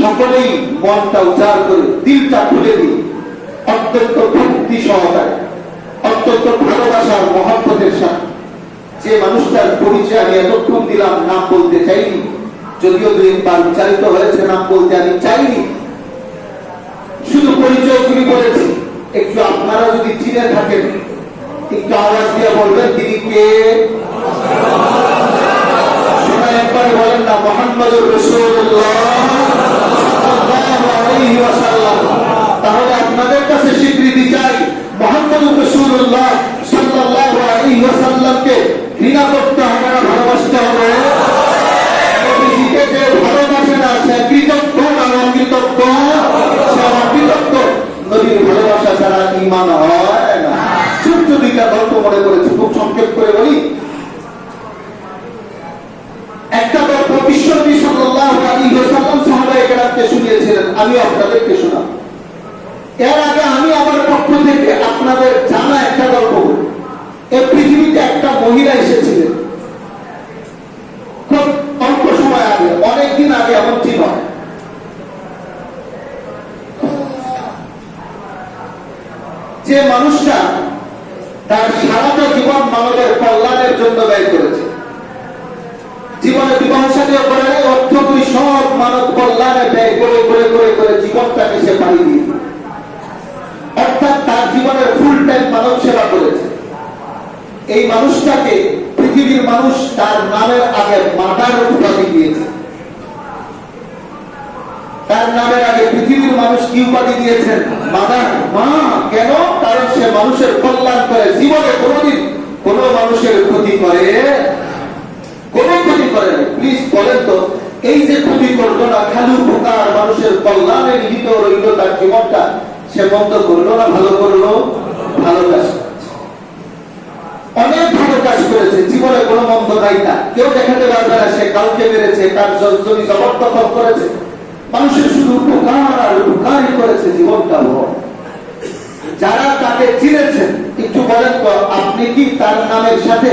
সকলেই মনটা উজাড় করে, দিলটা খুলে দিন, অত্যন্ত ভক্তি সহকারে, অত্যন্ত ভালোবাসার মহব্বতের সাথে যে মানুষটার পরিচয় আমি এতক্ষণ দিলাম, নাম বলতে চাইনি, যদিও 2-1 উচ্চারিত হয়েছে, নাম বলতে আমি চাইনি, শুধু পরিচয়গুলি বলেছি। একটু আপনারা যদি চিনে থাকেন, একটু আওয়াজ দিয়ে বলবেন তিনি কে? সবাই একবার বলেন না, মুহাম্মদুর রাসূলুল্লাহ সাল্লাল্লাহু আলাইহি ওয়াসাল্লাম। তাহলে আপনাদের কাছে স্বীকৃতি চাই, মুহাম্মদুর রাসূলুল্লাহ সাল্লাল্লাহু আলাইহি ওয়াসাল্লামকে ঘৃণা করতে হবে না, ভালোবাসতে হবে। নবীজিকে যে ভালোবাসে না, সে কৃতজ্ঞ না অকৃতজ্ঞ? সে অকৃতজ্ঞ। নবীর ভালোবাসা ছাড়া ঈমান হয় না। ছোট্ট 2টা গল্প মনে করেছি, খুব সংক্ষেপ করে বলি। একটা গল্প বিশ্বনবী সাল্লাল্লাহু আলাইহি ওয়াসাল্লাম সাহাবায়ে কেরামকে শুনিয়েছিলেন, আমি আপনাদেরকে শোনাব। এর আগে আমি আমার পক্ষ থেকে আপনাদের জানা একটা গল্প বলি। এই পৃথিবীতে একটা মহিলা এসেছিলেন খুব অল্প সময় আগে, অনেকদিন আগে, এমনটি নয়। যে মানুষটা তার সারাটা জীবন মানবের কল্যাণের জন্য ব্যয় করেছে, জীবনে বিবাহ শাদী করে নাই, অর্থগুলি সব মানব কল্যাণে ব্যয় করে করে করে করে জীবনটাকে সে পাড়ি দিয়ে, অর্থাৎ তার জীবনের ফুল টাইম মানব সেবা করেছে। এই মানুষটাকে পৃথিবীর মানুষ তার নামের আগে মাদার উপাধি দিয়েছে। তার নামের আগে পৃথিবীর মানুষ কি উপাধি দিয়েছেন? মাদার, মা। কেন? কারণ সে মানুষের কল্যাণ করে, জীবনে কোনোদিন কোন মানুষের ক্ষতি করে, কোন ক্ষতি করে না। প্লিজ বলেন তো, এই যে ক্ষতি করলো না, খালি উপকার, মানুষের কল্যাণে নিহিত রইল তার জীবনটা, সে বন্ধ করলো না ভালো করলো? ভালো কাজ, অনেক ভালো কাজ করেছে, জীবনে কোনো মন্দ নাই। তা কেউ দেখাতে পারবে না সে কাউকে মেরেছে, কার জমি জবরদখল করেছে, মানুষের শুধু উপকার আর উপকারই করেছে জীবনটা ভর। যারা তাকে চিনেছেন, একটু বলেন তো, আপনি কি তার নামের সাথে,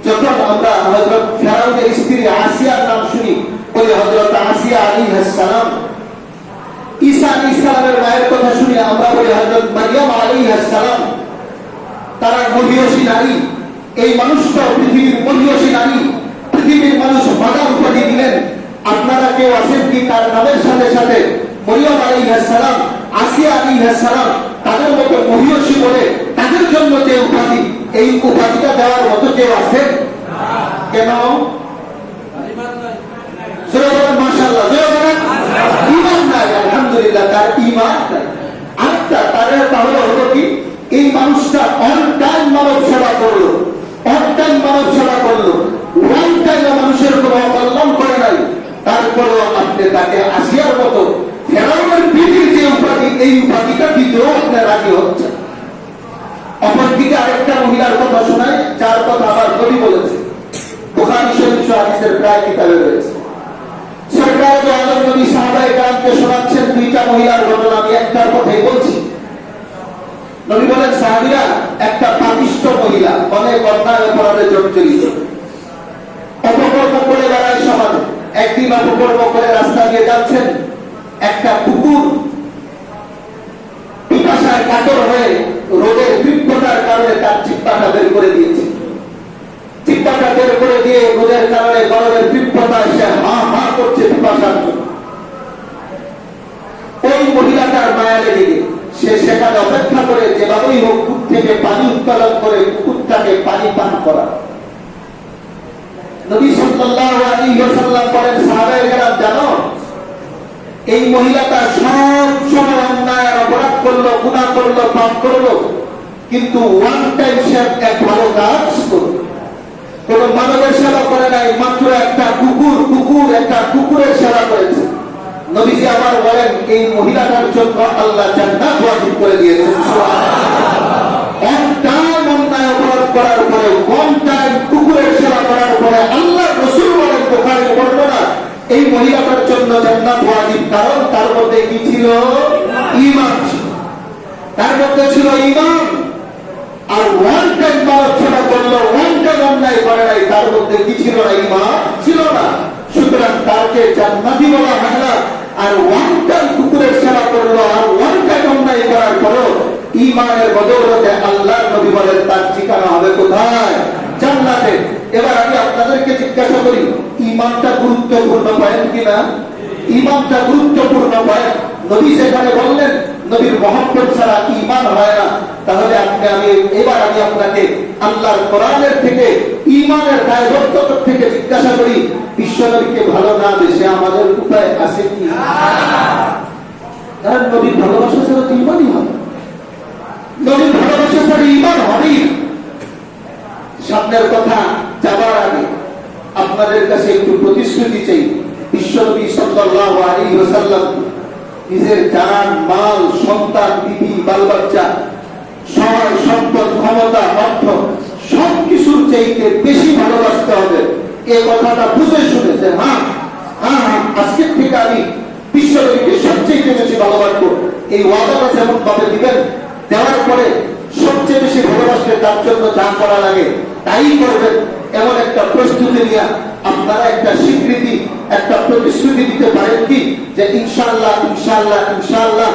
যখন আমরা হযরত ফেরাউনের স্ত্রী আসিয়ার নাম শুনি, বলি হযরত আসিয়া আলাইহিস সালাম, ঈসা আলাইহিস সালামের মায়ের কথা শুনি, আমরা বলি হযরত মারিয়াম আলাইহিস সালাম, তারা মহিয়সী নারী। এই মানুষটা পৃথিবীর মহিয়সী নারী, পৃথিবীর মানুষ মাদার উপাধি দিলেন। আপনারা আপনারা কেউ আছেন কি তার নামের সাথে সাথে মরিয়ম আলাইহিস সালাম, আসিয়া আলাইহিস সালাম তাদের মতো মহিয়সী বলে তাদের জন্য যে উপাধি, এই উপাধিটা দেওয়ার মতো কেউ আছেন? কেন? মাশাআল্লাহ, ঈমান নাই, আলহামদুলিল্লাহ, তার ঈমান নাই। আরেকটা তাহলে হলো কি, এই মানুষটা অন টাইম মানব সেবা করলো, অন টাইম মানব সেবা করলো, ওয়ান টাইম মানুষের কোনো অকল্যাণ করে নাই, তারপরেও আপনি তাকে আসিয়ার মতো ফেরাউনের বিবির যে উপাধি, এই উপাধিটা দিতেও আপনি রাজি হচ্ছেন। অপরদিকে আরেকটা মহিলার কথা শোনায়, যার কথা আমার নবী বলেছে, বুখারী শরীফ হাদিসের প্রায় কিতাবে রয়েছে। সরকার যে আলম নবী সাহাবায়ে কেরামকে শোনাচ্ছেন দুইটা মহিলার ঘটনা, আমি একটার কথাই বলছি। নবী বলেন, সাহাবীরা, একটা পাপিষ্ঠ মহিলা অনেক অন্যায় অপরাধে জর্জরিত, অপকর্ম করে বেড়ায় সমাজে। একদিন অপকর্ম করে রাস্তা দিয়ে যাচ্ছেন, একটা কুকুর পিপাসায় কাতর হয়ে রোদের তীব্রতার কারণে তার চিৎকারটা বের করে দিয়েছে। চিৎকারটা বের করে দিয়ে রোদের কারণে গরমের তীব্রতায় সে হা হা করছে পিপাসার জন্য। ওই মহিলাটার মায়া লেগে সে সেখানে অপেক্ষা করে যেভাবেই হোক কূপ থেকে পানি উত্তোলন করে কুকুরটাকে পানি পান করা। নবী সাল্লাল্লাহু আলাইহি ওয়াসাল্লাম বলেন, সাহাবায়ে কেরাম, জানো এই মহিলাটা সব সময় অন্যায় অপরাধ করলো, গুনাহ করলো, পাপ করলো, কিন্তু ওয়ান টাইম সে এক ভালো কাজ করলো। কোন মানবের সেবা করে নাই, মাত্র একটা কুকুরের সেবা করেছে। নবীজি আবার বলেন, এই মহিলাটার জন্য আল্লাহ জান্নাত ওয়াজিব করে দিয়েছেন। ওয়ান টাইম অন্যায় অপরাধ করার পরে, ওয়ান টাইম কুকুরের সেবা করার পরে আল্লাহ রাসূল বলেন, বুখারীর বর্ণনা, এই মহিলাটার জন্য জান্নাত ওয়াজিব। কারণ তার মধ্যে কি ছিল? ঈমান ছিল, তার মধ্যে ছিল ঈমান। আর ওয়ান টাইম মানব সেবা করলো, ওয়ান টাইম অন্যায় করে নাই, তার মধ্যে কি ছিল না? ঈমান ছিল না। সুতরাং তাকে জান্নাতি বলা হয় না। আর ওয়ান টাইম কুকুরের সেবা করলো আর ওয়ান টাইম অন্যায় করার পরও ঈমানের বদৌলতে আল্লাহর নবী বলেন তার ঠিকানা হবে কোথায়? জান্নাতে। এবার আমি আপনাদেরকে জিজ্ঞাসা করি, ঈমানটা গুরুত্বপূর্ণ পয়েন্ট কিনা? ঈমানটা গুরুত্বপূর্ণ পয়েন্ট। নবী সেখানে বললেন নবীর মহব্বত ছাড়া ঈমান হয় না। তাহলে এবার আমি আপনাকে আল্লাহর কোরআনের থেকে, ঈমানের দায়বদ্ধতা থেকে জিজ্ঞাসা করি, বিশ্বনবীকে ভালো না বেশে আমাদের উপায় আছে কি? কারণ নবীর ভালোবাসা ছাড়া তো ঈমানই হবে, নবীর ভালোবাসা ছাড়া ঈমান হবেই। সামনের কথা যাবার আগে আপনাদের কাছে একটু প্রতিশ্রুতি চাই। বিশ্বনবী সাল্লাল্লাহু আলাইহি ওয়াসাল্লাম নিজের জান, মাল, সন্তান, বিবি, বাল বাচ্চা, সময়, সম্পদ, ক্ষমতা, অর্থ সবকিছুর চাইতে বেশি ভালোবাসতে হবে। এই কথাটা বুঝে শুনেছে, হ্যাঁ হ্যাঁ হ্যাঁ, আজকের থেকে আমি বিশ্বনবীকে সবচেয়ে বেশি ভালোবাসবো। এই ওয়াদাটা যেমন ভাবে দিবেন, দেওয়ার পরে সবচেয়ে বেশি ভালোবাসলে তার জন্য যা করা লাগে তাই করবেন, এমন একটা প্রস্তুতি নিয়ে আপনারা একটা স্বীকৃতি, একটা প্রতিশ্রুতি দিতে পারেন কি যে ইনশাআল্লাহ ইনশাআল্লাহ ইনশাআল্লাহ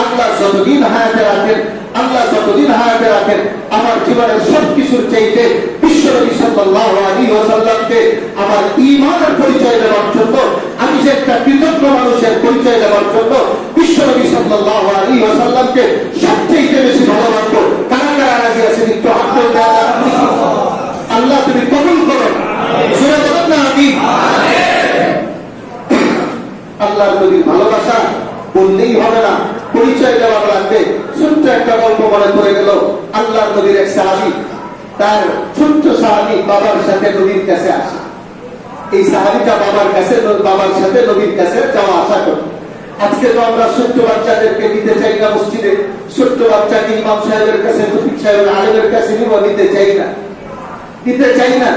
আল্লাহ যতদিন হায়াতে রাখেন, আল্লাহ যতদিন হায়াতে রাখেন, আমার জীবনের সবকিছুর চাইতে বিশ্বনবী সাল্লাল্লাহু আলাইহি ওয়াসাল্লামকে আমার ঈমানের পরিচয় দেওয়ার জন্য, আমি যে একটা কৃতজ্ঞ মানুষের পরিচয় দেওয়ার জন্য বিশ্বনবী সাল্লাল্লাহু আলাইহি ওয়াসাল্লামকে সবচেয়ে বেশি ভালোবাসবো। কারা কারা রাজি আছেন একটু হাত তুলে? আল্লাহ তুমি কবুল করো, জোরে বলেন না আমিন। আল্লাহর নবীর ভালোবাসা বললেই হবে না, পরিচয় দেওয়া লাগবে। ছোট্ট একটা গল্প মনে পড়ে গেল। আল্লাহর নবীর এক সাহাবী, তার ছোট্ট সাহাবী বাবার সাথে নবীর কাছে আসে। এই সাহাবীটা বাবার সাথে নবীর কাছে যাওয়া আসা করে। আজকে তো আমরা ছোট্ট বাচ্চাদেরকে নিতে চাই না মসজিদে, ছোট্ট বাচ্চাকে ইমাম সাহেবের কাছে, মুফতি সাহেবের, আলেমের কাছে নিতে চাই না।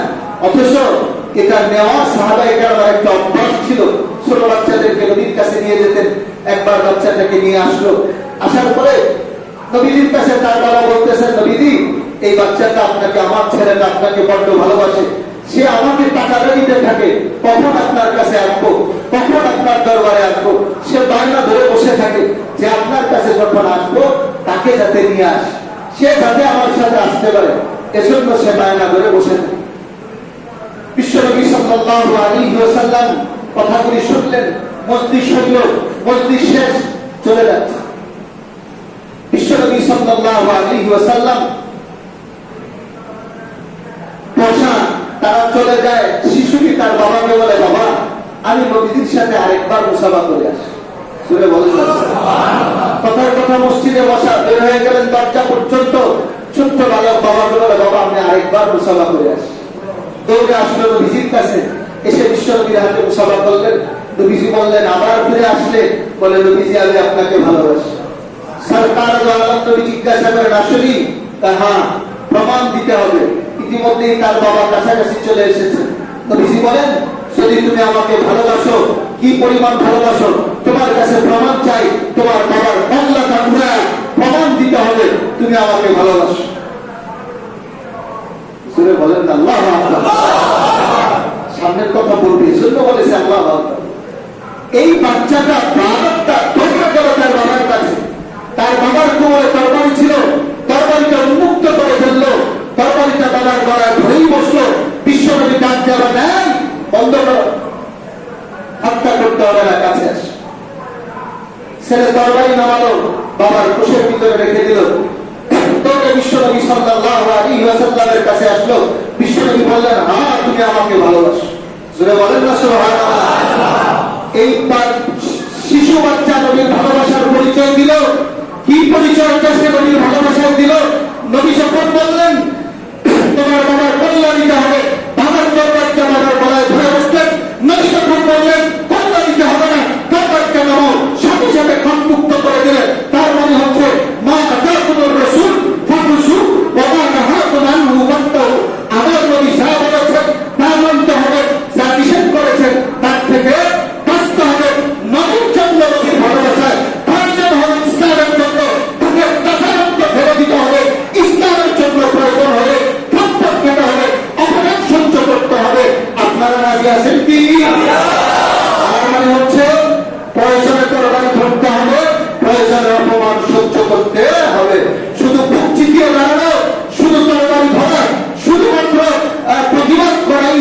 অথচ এটা নেওয়া সাহাবায়ে কেরামের একটা অভ্যাস ছিল। ছোট বাচ্চাদেরকে নবীর কাছে নিয়ে যেতেন। একবার বাচ্চাটাকে নিয়ে আসলো, আসার পরে নবীজির কাছে তার বাবা বলতেছেন, নবীজি এই বাচ্চাটা আপনাকে, আমার ছেলেটা আপনাকে বড্ড ভালোবাসে, সে আমাকে টাকাটা দিতে থাকে, কখন আপনার কাছে আসবো, কখন আপনার দরবারে আসবো। সে বায়না ধরে বসে থাকে যে আপনার কাছে যখন আসবো তাকে যাতে নিয়ে আসে, সে যাতে আমার সাথে আসতে পারে, এজন্য সে বায়না ধরে বসে থাকে। বিশ্বনবী সাল্লাল্লাহু আলাইহি ওয়াসাল্লাম কথাগুলি শুনলেন, মজলিস হইল, মজলিস শেষ, চলে যাচ্ছে। বিশ্বনবী সাল্লাল্লাহু আলাইহি ওয়াসাল্লাম বসা, তারা চলে যায়। শিশুটি তার বাবাকে বলে, বাবা আমি নবীজির সাথে আরেকবার মুসাফা করে আসি। সুরে বলেন কথার কথা মসজিদে বসা, বের হয়ে গেলেন দরজা পর্যন্ত। ছোট্ট বালক বাবাকে বলে, বাবা আমি আরেকবার মুসাফা করে আসি। দৌড়ে আসলো নবীজির কাছে, এসে বিশ্বনবীর হাতে মুসাফা করলেন। নবীজি বললেন, আবার ফিরে আসলে বলে, নবীজি আমি আপনাকে ভালোবাসি। সরকার আলম নবী জিজ্ঞাসা করেন, আসলে? হ্যাঁ, প্রমাণ দিতে হবে। ইতিমধ্যেই তার বাবা কাছাকাছি চলে এসেছে। নবীজি বলেন, যদি তুমি আমাকে ভালোবাসো, কি পরিমাণ ভালোবাসো, তোমার কাছে প্রমাণ চাই। তোমার বাবার বাংলাটা ঘুরে প্রমাণ দিতে হবে তুমি আমাকে ভালোবাসো। বলেন আল্লাহু আকবার। সামনের কথা বলবে, এজন্য বলেছে আল্লাহু আকবার। এই বাচ্চাটা বাবারটা ধোঁকা গেল তার বাবার কাছে। তার বাবার কোমরে তরবারি ছিল, তরবারিটা উন্মুক্ত করে ফেললো, তরবারিটা বাবার গলায় ধরেই বসলো। বিশ্বনবী ডাক দেওয়া নেই, বন্ধ করো, হত্যা করতে হবে না, কাছে আসে। ছেলে তরবারি নামালো, বাবার কোষের ভিতরে রেখে দিল। তোকে বিশ্বনবী সাল্লাল্লাহু আলাইহি ওয়াসাল্লামের কাছে আসলো। বিশ্বনবী বললেন, হ্যাঁ তুমি আমাকে ভালোবাসো। জোরে বলেন না সুবহানাল্লাহ। এই শিশু বাচ্চা নবীর ভালোবাসার পরিচয় দিল। কি পরিচয় সে নবীর ভালোবাসা দিল? নবী যখন বললেন তোমার বাবার কল্যাণ দিতে হবে, বাবার তরবারিটা বাবার গলায় ধরে বসলেন। নবী যখন বললেন কল্যাণ দিতে হবে না, তরবারিটা নামাও, সাথে সাথে খামমুক্ত করে দিলেন। তার মানে হচ্ছে মা আতাকুমুর রাসূল ফাকুসু ওয়া মা নাহাকুম আনহু ফান্তাহু। আমার নবী যা বলেছেন তা মানতে হবে, যা নিষেধ করেছেন তার থেকে বাঁচতে হবে। নবীর জন্য নবীর ভালোবাসায় প্রয়োজন হলে ইসলামের জন্য তাকে তাসারুফ ফেলে দিতে হবে। ইসলামের জন্য প্রয়োজন হলে প্রত্যেক খেতে হবে, অপরাধ সহ্য করতে হবে। আপনারা রাজি আছেন কি? তার মানে হচ্ছে প্রয়োজনে তরবারি ধরতে হবে, প্রয়োজনে অপমান সহ্য করতে হবে। শুধু বুক চিতিয়ে দাঁড়ানো, শুধু তরবারি ধরা, শুধুমাত্র প্রতিবাদ করাই,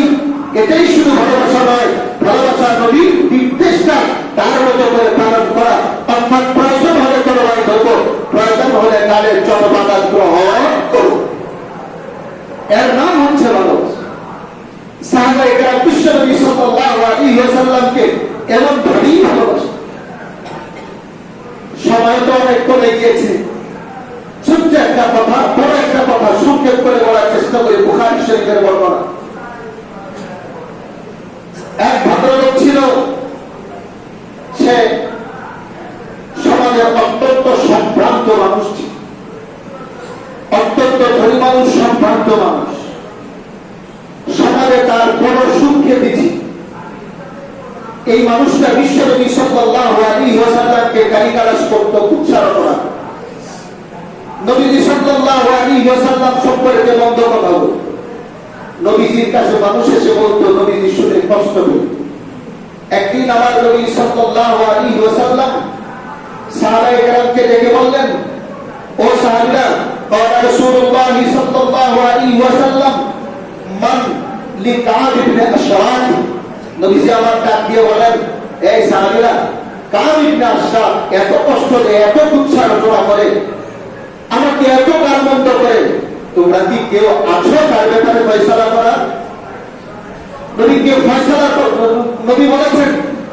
এটাই শুধু ভালোবাসা নয়। ভালোবাসা নবীর নির্দেশটা তার মতো করে পালন করা। অর্থাৎ প্রয়োজন হলে তরবারি ধরবো, প্রয়োজন হলে কালের চটবাদাত গ্রহণ করব। এর নাম হচ্ছে ভালোবাসা। সাহাবায়ে কেরাম বিশ্বনবী সাল্লাল্লাহু আলাইহি ওয়াসাল্লামকে এমন ভাবেই ভালোবাসা। সময় তো অনেক কমে গিয়েছে, ছোট্ট একটা কথা, বড় একটা কথা সংক্ষেপ করে বলার চেষ্টা করি। বুখারী শরীফের বর্ণনা। এক ভদ্রলোক ছিল, সে সমাজের অত্যন্ত সম্ভ্রান্ত মানুষ ছিল, অত্যন্ত ধনী মানুষ, সম্ভ্রান্ত মানুষ। সমাজে তার বড় সুখ্যাতি ছিল। এই মানুষটা বিশ্বনবী সাল্লাল্লাহু আলাইহি ওয়াসাল্লামকে গালিগালাজ করত, কুৎসারো করা। নবীজি সাল্লাল্লাহু আলাইহি ওয়াসাল্লাম সম্পর্কে মন্দ কথা বলত। নবীজির কাছে মানুষ এসে বলতো, নবীজি শুনে কষ্ট পেত। একদিন আমার নবী সাল্লাল্লাহু আলাইহি ওয়াসাল্লাম সাহাবায়ে কেরামকে ডেকে বললেন, ও সাহাবীরা, ক্বালা রাসূলুল্লাহ সাল্লাল্লাহু আলাইহি ওয়াসাল্লাম মান লিকাব ইবনে আশরাফ। নবীজি আমার ডাক দিয়ে বলেন, এই সাহাবীরা, কাব ইবনে আশরাফ এত কষ্ট দেয়, এত কুৎসারচনা করে, আমাকে এত গালমন্দ করে, তোমরা কি কেউ আছো তার ব্যাপারে ফয়সালা করা? নবীকে ফয়সালা নবী বলেছেন,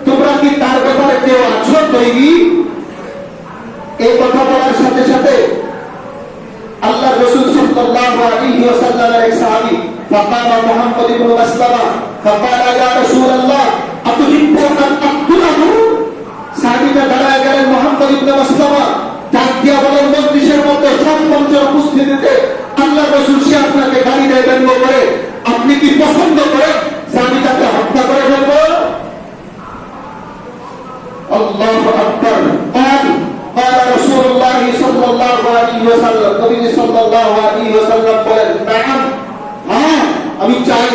তোমরা কি তার ব্যাপারে কেউ আছো তৈরি? এই কথা বলার সাথে সাথে আল্লাহ রাসূল সাল্লাল্লাহু আলাইহি ওয়াসাল্লামের এক সাহাবী ফাকামা মুহাম্মদ ইবনে মাসলামা ফাকালা ইয়া রাসূলুল্লাহ আতুহিব্বুনা আতুলাহু। সাহাবীটা দাঁড়ায় গেলেন, মুহাম্মদ ইবনে মাসলামা ডাক দিয়া বলেন, মজলিসের মধ্যে সম্মানজনক উপস্থিতিতে আল্লাহ রাসূল সে আপনাকে গালি দেয়, ব্যঙ্গ করে, আপনি কি পছন্দ করেন সাহাবীটাকে হত্যা করে ফেলবো? আল্লাহু আকবার। قال رسول الله صلى الله عليه وسلم, নবী সাল্লাল্লাহু আলাইহি ওয়াসাল্লাম বলেন, নাম, হ্যাঁ আমি চাই।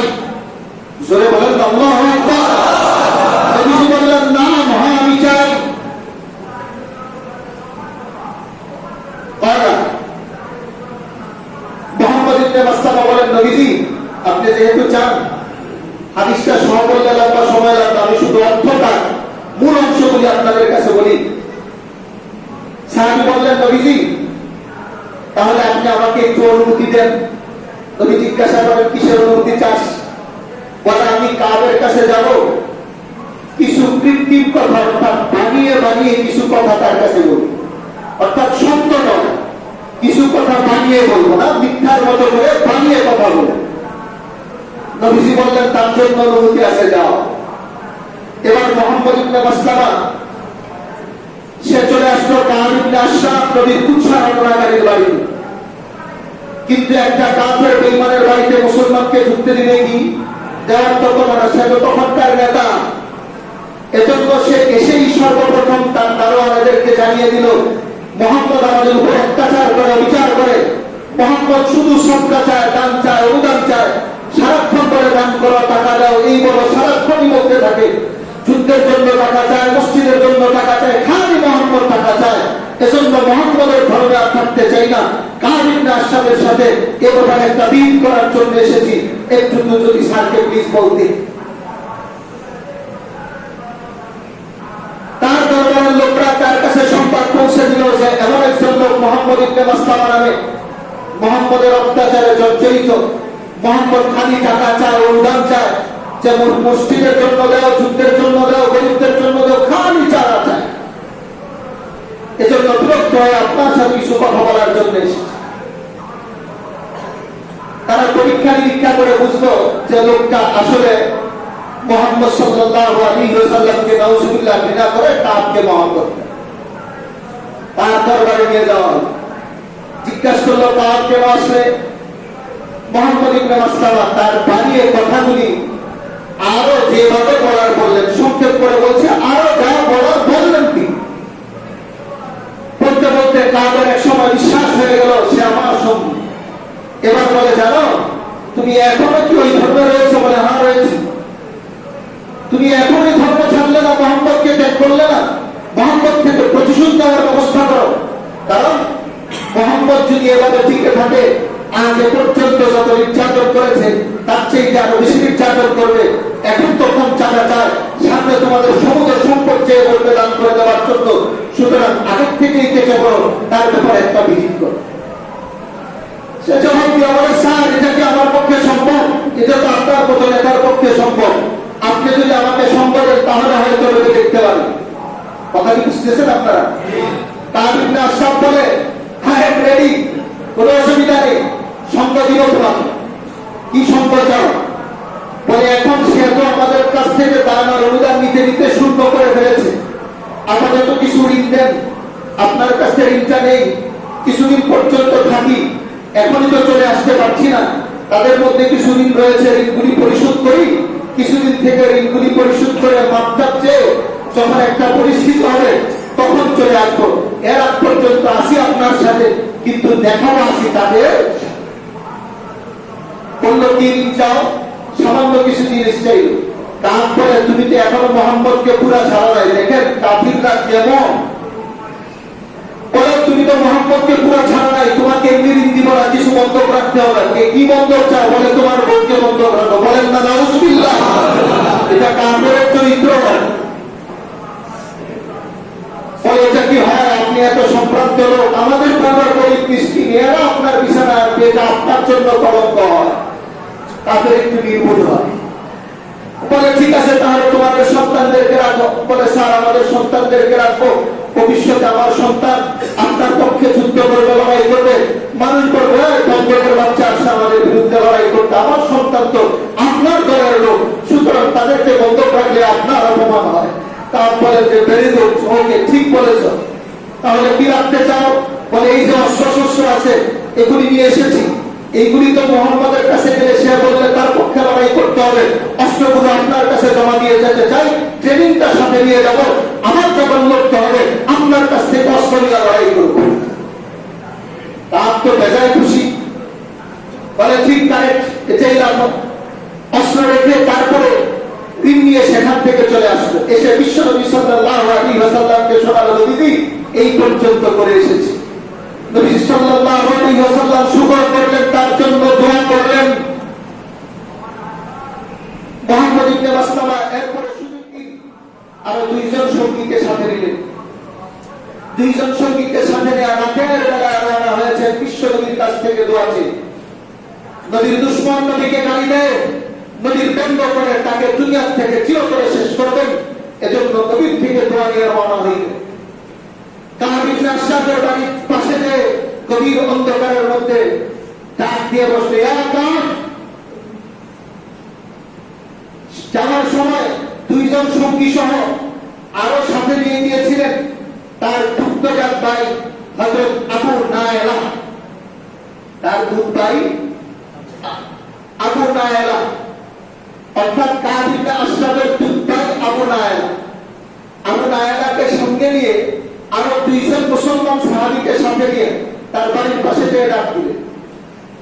জোরে বলেন আল্লাহু আকবার। নবী বললেন, নাম, হ্যাঁ আমি চাই। মুহাম্মদ ইবনে মাসলামা বলেন, নবীজি আপনি যেহেতু চান, হাদিসটা সহ বললে লম্বা সময় লাগবে, আমি শুধু অর্থ আপনাদের কাছে বলি। সাহাবী বললেন, নবীজি তাহলে আপনি আমাকে একটু অনুমতি দেন। নবী জিজ্ঞাসা করেন, কিসের অনুমতি চাস? বলে, আমি কাবের কাছে যাব, কিছু কৃত্রিম কথা অর্থাৎ বানিয়ে বানিয়ে কিছু কথা তার কাছে বলবো, অর্থাৎ সত্য নয়, কিছু কথা বানিয়ে বলবো না, মিথ্যার মতো করে বানিয়ে কথা বলবো। নবীজি বললেন, তার জন্য অনুমতি আছে, যাও। এবার মুহাম্মদ ইবনে মাসলামা সে চলে আসলো কাব ইবনে আশরাফ নবীর কুৎসা রটনাকারীর বাড়ি। কিন্তু একটা কাফের বেঈমানের বাড়িতে মুসলমানকে ঢুকতে দিলে কি দেওয়ার তো কোনো না, সে তো তখনকার নেতা। এজন্য সে এসেই সর্বপ্রথম তার দারোয়ানদেরকে জানিয়ে দিল, মুহাম্মদ আমাদের উপর অত্যাচার করে, বিচার করে। মুহাম্মদ শুধু সদকা চায়, দান চায়, অনুদান চায়, সারাক্ষণ করে দান করো, টাকা দাও, এই বলো, সারাক্ষণই বলতে থাকে। যুদ্ধের জন্য টাকা চায়, মসজিদের জন্য টাকা চায়, খালি মুহাম্মদ টাকা চায়। এজন্য মুহাম্মদের ধর্মে আর থাকতে চাই না। কাব ইবনে আশরাফের সাথে এ ব্যাপারে একটা বিল করার জন্য এসেছি, একটু যদি স্যারকে প্লিজ বলতে। তার দরবারের লোকরা তার কাছে সংবাদ পৌঁছে দিল যে এমন একজন লোক মুহাম্মদ ইবনে মাসলামা নামে মুহাম্মদের অত্যাচারে জর্জরিত। মুহাম্মদ খালি টাকা চায়, অনুদান চায়, যেমন মসজিদের জন্য দাও, যুদ্ধের জন্য দাও, গরিবদের জন্য দাও, খালি চারা চায়। এজন্য বিরক্ত হয়ে আপনার সাথে কিছু কথা বলার জন্য এসেছে। তারা পরীক্ষা নিরীক্ষা করে বুঝলো যে লোকটা আসলে মুহাম্মদ সাল্লাল্লাহু আলাইহি ওয়াসাল্লামকে নাউজুবিল্লাহ ঘৃণা করে, কাবকে মহব্বত করে। তার দরবারে নিয়ে যাওয়া হলো। জিজ্ঞাসা করলো, কাব কেন আসলে? মুহাম্মদ ইবনে মাসলামা তার বানিয়ে কথাগুলি আরো যেভাবে বলার বললেন, সংক্ষেপ করে বলছে, আরো যা বলার বললেন তিনি। বলতে বলতে কাবের এক সময় বিশ্বাস হয়ে গেল সে আমার সঙ্গী। এবার বলে, জানো তুমি এখনো কি ওই ধর্মে রয়েছে? বলে, হ্যাঁ রয়েছে। তুমি এখনই ধর্ম ছাড়লে না, মুহাম্মদকে ত্যাগ করলে না? মুহাম্মদ থেকে প্রতিশোধ নেওয়ার ব্যবস্থা করো। কারণ মুহাম্মদ যদি এভাবে টিকে থাকে, আজ এ পর্যন্ত যত নির্যাতন করেছে তার চেয়ে আরো বেশি নির্যাতন করবে। এখন তো কম চাঁদা চায়, সামনে তোমাদের সমুদ্র সম্পদ চেয়ে বলবে দান করে দেওয়ার জন্য। সুতরাং আগের থেকেই কেটে করো, তার ব্যাপারে একটা বিহিত করো। সে জবাব দিয়ে বলে, স্যার এটা কি আমার পক্ষে সম্ভব? এটা তো আপনার মতো নেতার পক্ষে সম্ভব। আপনি যদি আমাকে সম্ভব দেন তাহলে হয়তো লোকে দেখতে পারি। কথা কি বুঝতেছেন আপনারা? কাব ইবনে আশরাফ বলে, হ্যাঁ রেডি, কোনো অসুবিধা নেই, সঙ্গ দিব তোমাকে। কি সঙ্গ চাও? বলে, এখন সে তো আমাদের কাছ থেকে দান আর অনুদান নিতে নিতে শূন্য করে ফেলেছে। আপাতত কিছু ঋণ দেন, আপনার কাছে ঋণটা নেই, কিছুদিন পর্যন্ত থাকি, এখনই তো চলে আসতে পারছি না। তাদের মধ্যে কিছু ঋণ রয়েছে, ঋণগুলি পরিশোধ করি, কিছুদিন থেকে ঋণগুলি পরিশোধ করে মাপটাপ চেয়ে যখন একটা পরিস্থিতি হবে তখন চলে আসবো। এর আগ পর্যন্ত আসি আপনার সাথে, কিন্তু দেখাবো আসি তাদের। বললো, কি ঋণ চাও? সামান্য কিছু জিনিস চাই। তারপরে তুমি তো এখনো মোহাম্মদকে পুরা ছাড়া নাই। দেখেন কাফিররা কেমন। বলে, তুমি তো মোহাম্মদকে পুরা ছাড়া নাই, তোমাকে এমনি ঋণ দিব না, কিছু বন্ধক রাখতে হবে। কি বন্ধক চাও? বলে, তোমার বোনকে বন্ধক রাখো। বলেন না নাউজুবিল্লাহ, এটা কাফেরের চরিত্র। বলে, এটা কি হয়? আপনি এত সম্ভ্রান্ত লোক, আমাদের পরিবার গরিব মিসকিন, এরা আপনার বিছানা আসবে, এটা আপনার জন্য কলঙ্ক হয়। তাদের একটু নির্ভুল হয়। বলে, ঠিক আছে, তাহলে তোমাদের সন্তানদেরকে রাখো। বলে, স্যার আমাদের সন্তানদেরকে রাখবো, ভবিষ্যতে আমার সন্তান আপনার পক্ষে যুদ্ধ করবে, লড়াই করবে, মানুষ করবে, বন্ধকের বাচ্চা আসছে আমাদের বিরুদ্ধে লড়াই করতে, আমার সন্তান তো আপনার দলের লোক, সুতরাং তাদেরকে বন্ধক রাখলে আপনার অপমান হয়। তারপরে যে ভেরি গুড, ওকে ঠিক বলেছ, তাহলে কি রাখতে চাও? বলে, এই যে অস্ত্র শস্ত্র আছে এগুলি নিয়ে এসেছি, এইগুলি তো মোহাম্মদের কাছে গেলে সে বললে তার পক্ষে লড়াই করতে হবে, অস্ত্রগুলো আপনার কাছে জমা দিয়ে যেতে চাই, ট্রেনিংটা সাথে নিয়ে যাব, আমার যখন লড়তে হবে আপনার কাছ থেকে অস্ত্র নিয়ে লড়াই করব। তার তো বেজায় খুশি। বলে, ঠিক কারেক্ট, এটাই রাখো। অস্ত্র রেখে তারপরে ঋণ নিয়ে সেখান থেকে চলে আসলো। এসে বিশ্বনবী সাল্লাল্লাহু আলাইহি ওয়াসাল্লামকে শোনালো, দিদি এই পর্যন্ত করে এসেছি। নবী সাল্লাল্লাহু আলাইহি ওয়াসাল্লাম শুকর করলেন, তার জন্য দোয়া করলেন। মুহাম্মদ ইবনে মাসলামা এরপরে সুযোগ কি আরো দুইজন সঙ্গীকে সাথে নিলেন। দুইজন সঙ্গীকে সাথে নিয়ে রাতের বেলায় রওনা হয়েছে বিশ্ব নবীর কাছ থেকে দোয়া চেয়ে। নবীর দুশমন নবীকে গালি দেয়, নবীর ব্যঙ্গ করে তাকে দুনিয়া থেকে চিরতরে শেষ করবেন, এজন্য নবীর থেকে দোয়া নিয়ে রওনা হইলেন। কাব ইবনে আশরাফের বাড়ির পাশে যে গভীর অন্ধকারের মধ্যে ডাক দিয়ে বসলে, ইয়া কাব। যাওয়ার সময় দুইজন সঙ্গী সহ আরো সাথে নিয়ে গিয়েছিলেন তার দুগ্ধজাত ভাই হযরত আবু নায়লা। তার দুধ ভাই আবু নায়লা, অর্থাৎ কাব ইবনে আশরাফের দুধ ভাই আবু নায়লা। আবু নায়লাকে সঙ্গে নিয়ে আরো দুইজন মুসলমান সাহাবীকে সাথে নিয়ে তার বাড়ির পাশে যেয়ে ডাক দিলেন।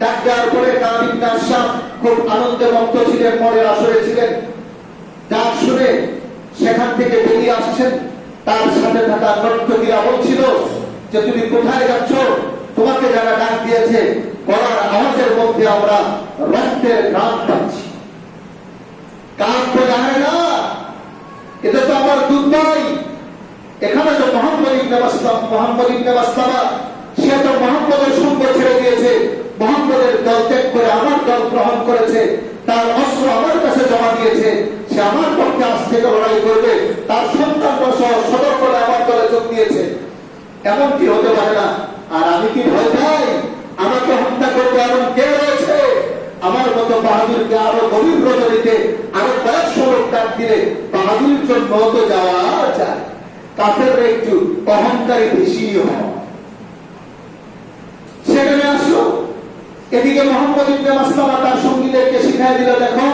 ডাক দেওয়ার পরে কাব ইবনে আশরাফ খুব আনন্দে মত্ত ছিলেন, মনের আসরে ছিলেন। ডাক শুনে সেখান থেকে বেরিয়ে আসছেন। তার সাথে থাকা নর্তকীরা বলছিল যে তুমি কোথায় যাচ্ছ? তোমাকে যারা ডাক দিয়েছে গলার আওয়াজের মধ্যে আমরা রক্তের ঘ্রাণ পাচ্ছি। কাব তো জানে না এটা তো আমার দুধ ভাই। এখানে তো মোহাম্মদ ইবনে মাসলামা, সে তো মোহাম্মদের সঙ্গ ছেড়ে দিয়েছে, মোহাম্মদের দল ত্যাগ করে আমার দল গ্রহণ করেছে, তার অস্ত্র আমার কাছে জমা দিয়েছে, সে আমার পক্ষে আজ থেকে লড়াই করবে, তার সন্তানরা সহ সদর করে আমার দলে যোগ দিয়েছে। এমন কি হতে পারে না? আর আমি কি ভয় পাই? আমাকে হত্যা করবে এমন কে রয়েছে? আমার মতো বাহাদুরকে আরো গভীর রজনীতে আরো কয়েকশো লোক ডাক দিলে বাহাদুরের জন্য তো যাওয়া যায়। কাফেররা একটু অহংকারী বেশি হয়। সেখানে আসলো। এদিকে মোহাম্মদ ইবনে মাসলামা তার সঙ্গীদেরকে শিখাই দিল, দেখো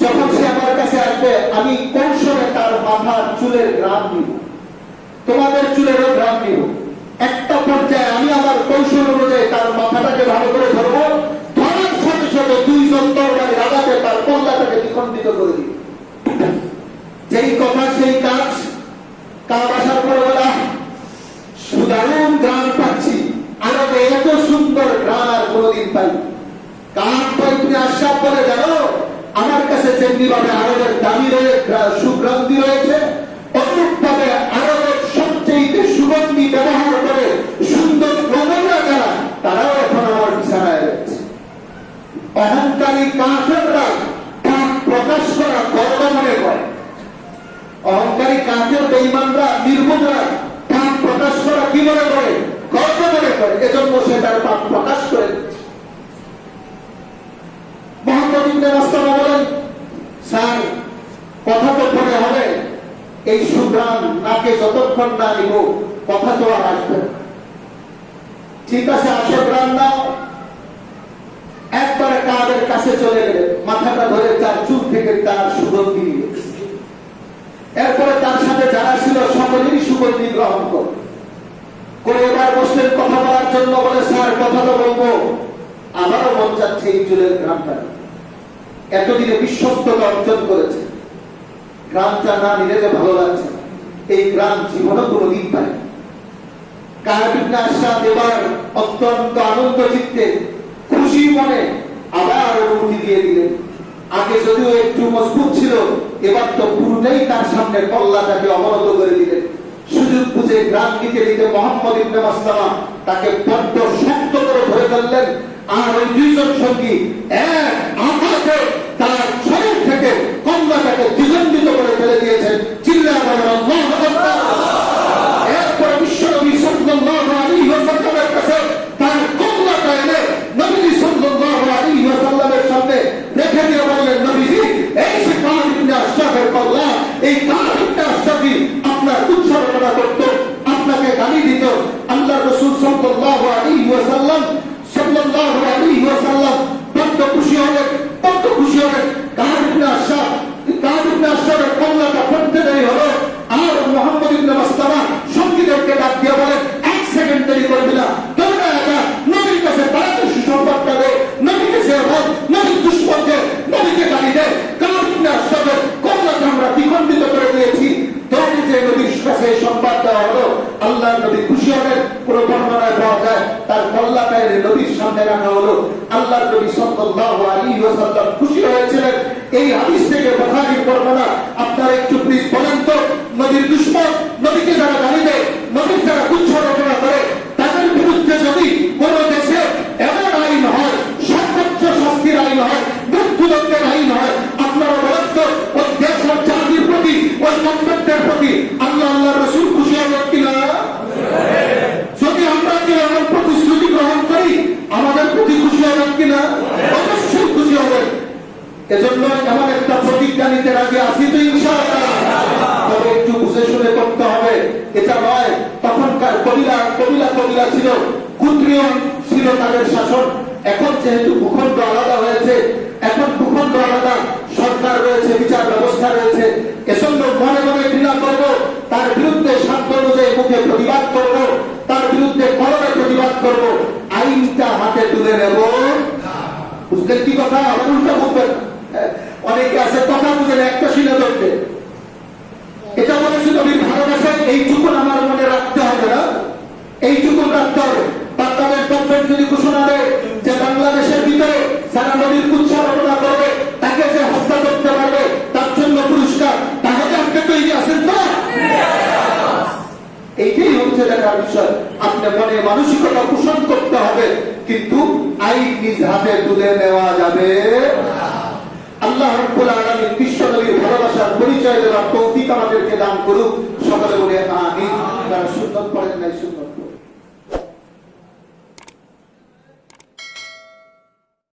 যখন সে আমার কাছে আসবে আমি কৌশলে তার মাথার চুলের গ্রাম নিব, তোমাদের চুলেরও গ্রাম নিব। একটা পর্যায়ে আমি আমার কৌশল অনুযায়ী তার মাথাটাকে ভালো করে ধরবো, ধরার সাথে সাথে দুইজন তরবারি লাগাতে তার কল্লাটাকে দ্বিখণ্ডিত করে দিব। যেই কথা সেই কাজ। কাব আসার পরে বলা, সুদারুণ গ্রাম পাচ্ছি, আরবে এত সুন্দর গ্রাম আর কোনদিন পাই। কাব ভাই তুমি আশরাফ বলে জানো, আমার কাছে যেমনি ভাবে আরবের দামি সুগন্ধি রয়েছে, অনুরূপ ভাবে আরবের সবচেয়ে সুগন্ধি ব্যবহার করে সুন্দর প্রবণরা যারা, তারাও এখন আমার বিছানায় রয়েছে। অহংকারী কাফেররা পাপ প্রকাশ করা গর্ব মনে করে। অহংকারী কাফের বেঈমানরা নির্বোধরা পাপ প্রকাশ করা কি মনে করে? গর্ব মনে করে। এজন্য সে তার পাপ প্রকাশ করে দিচ্ছে। মোহাম্মদ ইবনে মাসলামা বলেন, স্যার কথা তো পরে হবে, এই সুগ্রাম নাকে যতক্ষণ না নিব কথা তো আর আসবে না। ঠিক আছে, আসো গ্রাম নাও। একবারে কাদের কাছে চলে গেলে মাথাটা ধরে তার চুল থেকে তার সুগন্ধি নিয়ে, এরপরে তার সাথে যারা ছিল সকলেরই সুগন্ধি গ্রহণ করে এবার বসলেন কথা বলার জন্য। বলে, স্যার কথা তো বলবো, আমারও মন যাচ্ছে এই চুলের গ্রামটা। এতদিনে বিশ্বস্ততা অর্জন করেছে, গ্রামটা না নিলে যে ভালো লাগছে, এই গ্রাম জীবনে কোনোদিন পায়। কাব ইবনে আশরাফ এবার অত্যন্ত আনন্দ চিত্তে খুশি মনে আবার অনুমতি দিয়ে দিলেন। আগে যদিও একটু মজবুত ছিল, এবার তো পুরোটাই তার সামনে কল্লাটাকে অবনত করে দিলেন। সুযোগ বুঝে গ্রাম নিতে নিতে মোহাম্মদ ইবনে মাসলামা তাকে বড্ড শক্ত করে ধরে ফেললেন। আর ওই দুইজন সঙ্গী এক আঘাতে তার শরীর থেকে কল্লাটাকে দ্বিখণ্ডিত করে ফেলে দিয়েছেন। চিল্লায়া বলেন আল্লাহু আকবার। এরপর বিশ্বনবী সাল্লাল্লাহু আলাইহি ওয়াসাল্লামের কাছে তার কল্লাটা এনে নবী সাল্লাল্লাহু আলাইহি ওয়াসাল্লামের সামনে রেখে দিয়ে বললেন, নবীজি এই যে কাব ইবনে আশরাফের কল্লা, এই কাব ইবনে আশরাফই আপনার উৎসর্গতা করত, আপনাকে গালি দিত। আল্লাহর রাসূল সাল্লাল্লাহু আলাইহি ওয়াসাল্লাম বড্ড খুশি হলেন, বড্ড খুশি হলেন। কাব ইবনে আশরাফের কল্লাটা পড়তে দেরি হলো। আর মোহাম্মদ ইবনে মাসলামা সঙ্গীদেরকে ডাক দিয়ে বলেন, এক সেকেন্ড দেরি করবি না, তোমরা একা নবীর কাছে বাড়াতে সুসংবাদটা দে, নবীকে সে বল, নবীর দুশমনকে নবীকে গালি দে। কাব ইবনে আশরাফের কল্লাটা আমরা দ্বিখণ্ডিত করে দিয়েছি। দৌড়ে যে নবীর কাছে সংবাদ দেওয়া হলো, আল্লাহর নবী খুশি হলেন। পুরো বর্ণনায় পাওয়া যায় তার কল্লাটা এনে নবীর সামনে রাখা হলো। আল্লাহর নবী সাল্লাল্লাহু আলাইহি ওয়াসাল্লাম খুশি হয়েছিলেন। এই হাদিস থেকে বুখারীর বর্ণনা আপনার আপনারা একটু প্লিজ বলেন তো, নবীর দুশমন, নবীকে যারা গালি দেয়, নবীর যারা গুচ্ছ রচনা করে, তাদের বিরুদ্ধে যদি কোন দেশে এমন আইন হয়, সর্বোচ্চ শাস্তির আইন হয়, মৃত্যুদণ্ডের আইন হয়, আপনারা বলেন তো ওই দেশ ও জাতির প্রতি, ওই মন্তব্যের প্রতি আল্লাহ রসুল খুশি হবেন কিনা? যদি আমরা কেউ এমন প্রতিশ্রুতি গ্রহণ করি, আমাদের প্রতি খুশি হবেন কিনা? অবশ্যই খুশি হবেন। এজন্য এমন একটা প্রতিজ্ঞা নিতে রাজি আছি তো ইনশাআল্লাহ। তবে একটু বুঝে শুনে করতে হবে। এটা নয় তখনকার কবিলা ছিল, গোত্রীয় ছিল তাদের শাসন। এখন যেহেতু ভূখণ্ড আলাদা হয়েছে, এখন ভূখণ্ড আলাদা, সরকার রয়েছে, বিচার ব্যবস্থা রয়েছে, এজন্য মনে মনে ঘৃণা করব, তার বিরুদ্ধে শান্ত অনুযায়ী মুখে প্রতিবাদ করব, তার বিরুদ্ধে কলমে প্রতিবাদ করব, আইনটা হাতে তুলে নেব। বুঝলেন কি কথা? আবার উল্টা বলবেন। অনেকে আছে কথা বুঝেন, একটা শিলে ধরবে। এটা বলেছিল নবীর ভালোবাসায় এইটুকুন আমার মনে রাখতে হবে না, এইটুকুন রাখতে হবে। বাংলাদেশ গভর্নমেন্ট যদি ঘোষণা দেয় যে বাংলাদেশের ভিতরে যারা নবীর কুৎসা করবে তাকে যে হত্যা করতে পারবে তার জন্য পুরস্কার, তাহলে আপনি তৈরি আছেন তো? এইটাই হচ্ছে দেখার বিষয়। আপনি মনে মানসিকতা পোষণ করতে হবে, কিন্তু আইন নিজ হাতে তুলে নেওয়া যাবে। আল্লাহ রাব্বুল আলামিন বিশ্ব নবীর ভালোবাসার পরিচয় দেওয়ার তৌফিক আমাদেরকে দান করুক। সকলে বলে আমিন।